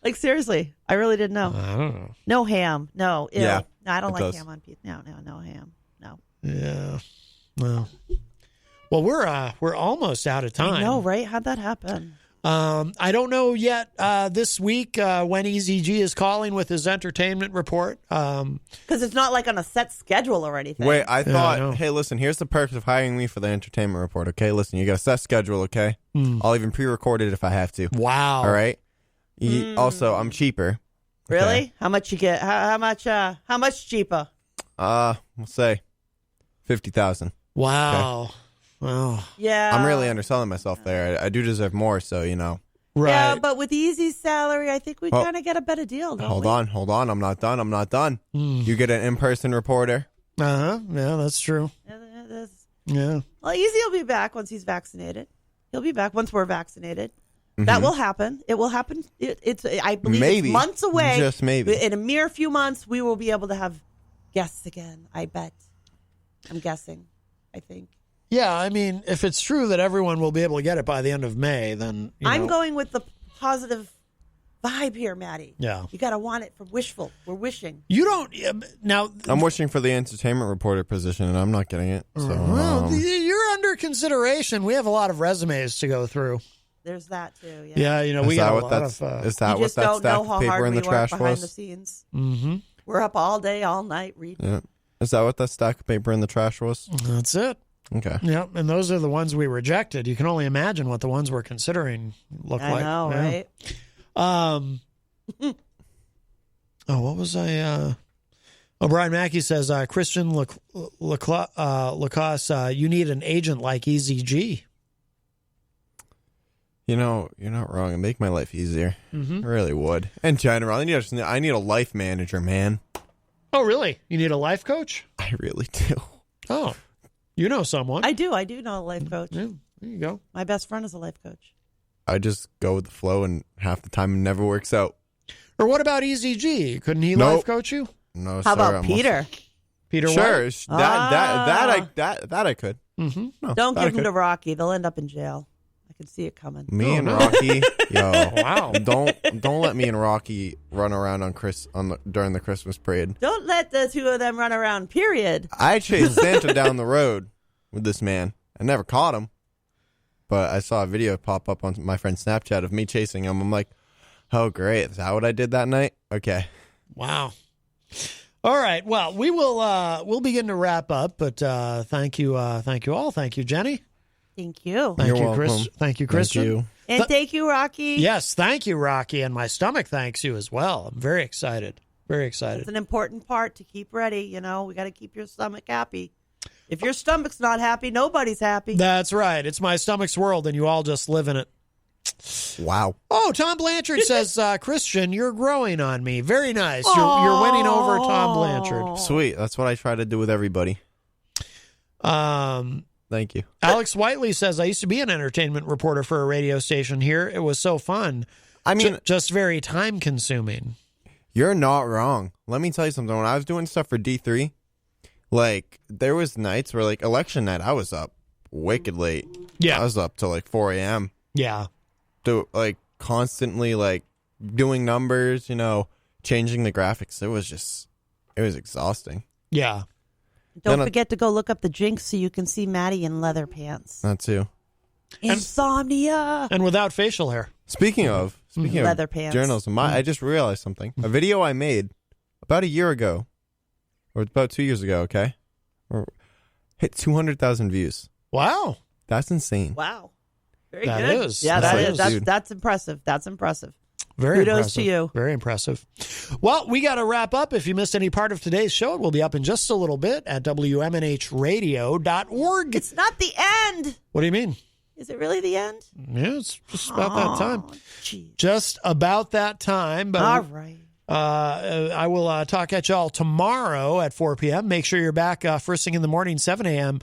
Like, seriously, I really didn't know. I don't know. No ham. No. Ew. Yeah, No, I don't it like does. ham on pizza. No ham. No. Yeah. Well, we're almost out of time. I know, right? How'd that happen? I don't know yet this week when EZG is calling with his entertainment report. Because it's not like on a set schedule or anything. Wait, I I know. thought, hey, listen, here's the perks of hiring me for the entertainment report, okay? Listen, you got a set schedule, okay? I'll even pre-record it if I have to. Wow. All right? Also, I'm cheaper. Really? Okay. How much you get? How much cheaper? We'll say 50,000. Wow. Wow. Yeah. I'm really underselling myself there. I do deserve more, so, Right. Yeah, but with Easy's salary, I think we Oh. kind of get a better deal, don't Hold we? on. I'm not done. You get an in-person reporter. Uh-huh. Yeah, that's true. Yeah, it is. Yeah. Well, Easy will be back once he's vaccinated. He'll be back once we're vaccinated. That will happen. It will happen. I believe Maybe. it's months away. Just maybe. In a mere few months, we will be able to have guests again. I bet. I'm guessing. I think. Yeah, I mean, if it's true that everyone will be able to get it by the end of May, then I'm going with the positive vibe here, Maddie. Yeah. You got to want it for wishful. We're wishing. You don't now. I'm wishing for the entertainment reporter position, and I'm not getting it. So, Well, you're under consideration. We have a lot of resumes to go through. There's that too. Yeah, we is got that a what lot that's? of. Is that You what just that don't stack know of how paper hard in we the work trash behind the was? scenes. Mm-hmm. We're up all day, all night reading. Yeah. Is that what that stack of paper in the trash was? That's it. Okay. Yeah, and those are the ones we rejected. You can only imagine what the ones we're considering look I like. know, Yeah. right? What was I? Brian Mackey says, Christian Lacoss, you need an agent like EZG. You're not wrong. It'd make my life easier. Mm-hmm. I really would. In general, I need a life manager, man. Oh, really? You need a life coach? I really do. Oh, you know someone. I do know a life coach. Yeah, there you go. My best friend is a life coach. I just go with the flow, and half the time it never works out. Or what about EZG? Couldn't he Nope. life coach you? No, How sir, about I'm Peter? Peter Sure, White? that I could. Mm-hmm. No, Don't that I give him could. to Rocky. They'll end up in jail. I can see it coming. Me and no. Rocky. Yo, Wow. Don't let me and Rocky run around during the Christmas parade. Don't let the two of them run around, period. I chased Santa down the road with this man. I never caught him, but I saw a video pop up on my friend's Snapchat of me chasing him. I'm like, oh great, is that what I did that night? Okay. Wow. All right. Well, we'll begin to wrap up, but thank you all. Thank you, Jenny. Thank you. Thank You're you, Chris. welcome. Thank you, Christian. Thank you. And thank you, Rocky. Yes, thank you, Rocky, and my stomach thanks you as well. I'm very excited. Very excited. It's an important part to keep ready. You know, we got to keep your stomach happy. If your stomach's not happy, nobody's happy. That's right. It's my stomach's world, and you all just live in it. Wow. Oh, Tom Blanchard says, Christian, you're growing on me. Very nice. You're winning over Tom Blanchard. Sweet. That's what I try to do with everybody. Thank you. Alex Whiteley says, I used to be an entertainment reporter for a radio station here. It was so fun. I mean, just very time consuming. You're not wrong. Let me tell you something. When I was doing stuff for D3, like, there was nights where, like, election night, I was up wicked late. Yeah. I was up till, like, 4 a.m. Yeah. Constantly, like, doing numbers, you know, changing the graphics. It was exhausting. Yeah. Don't forget to go look up the Jinx so you can see Maddie in leather pants. That too. Insomnia. And without facial hair. Speaking of leather pants. Journalism, I just realized something. A video I made about a year ago, or about 2 years ago, okay? Hit 200,000 views. Wow. That's insane. Wow. Very That good. is. Yeah, That that is. is. That's impressive. That's impressive. Very Kudos impressive. to you. Very impressive. Well, we got to wrap up. If you missed any part of today's show, it will be up in just a little bit at WMNHradio.org. It's not the end. What do you mean? Is it really the end? Yeah, it's just about that time. Geez. Just about that time. But All right. I will talk at y'all tomorrow at 4 p.m. Make sure you're back first thing in the morning, 7 a.m.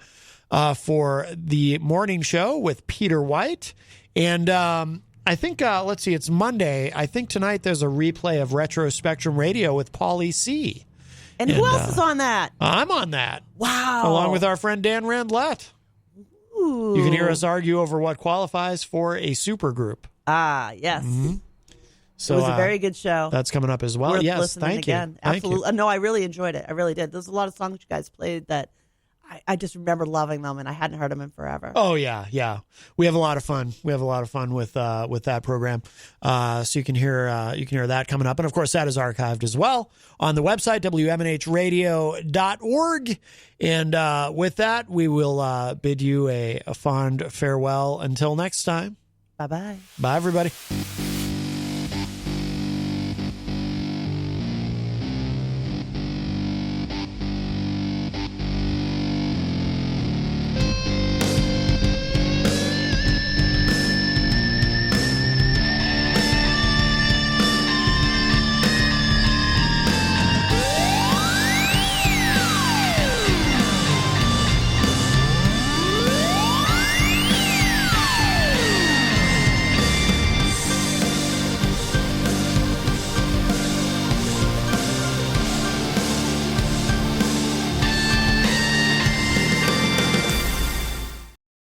For the morning show with Peter White. And I think, let's see, it's Monday. I think tonight there's a replay of Retro Spectrum Radio with Paulie C. And who else is on that? I'm on that. Wow. Along with our friend Dan Randlett. Ooh. You can hear us argue over what qualifies for a supergroup. Ah, yes. So It was a very good show. That's coming up as well. Worth Yes, listening thank you. again. Thank Absolutely. you. No, I really enjoyed it. I really did. There's a lot of songs you guys played that I just remember loving them, and I hadn't heard them in forever. Oh yeah, yeah. We have a lot of fun. We have a lot of fun with that program. So you can hear that coming up, and of course that is archived as well on the website WMNHradio.org. And with that, we will bid you a fond farewell until next time. Bye bye. Bye everybody.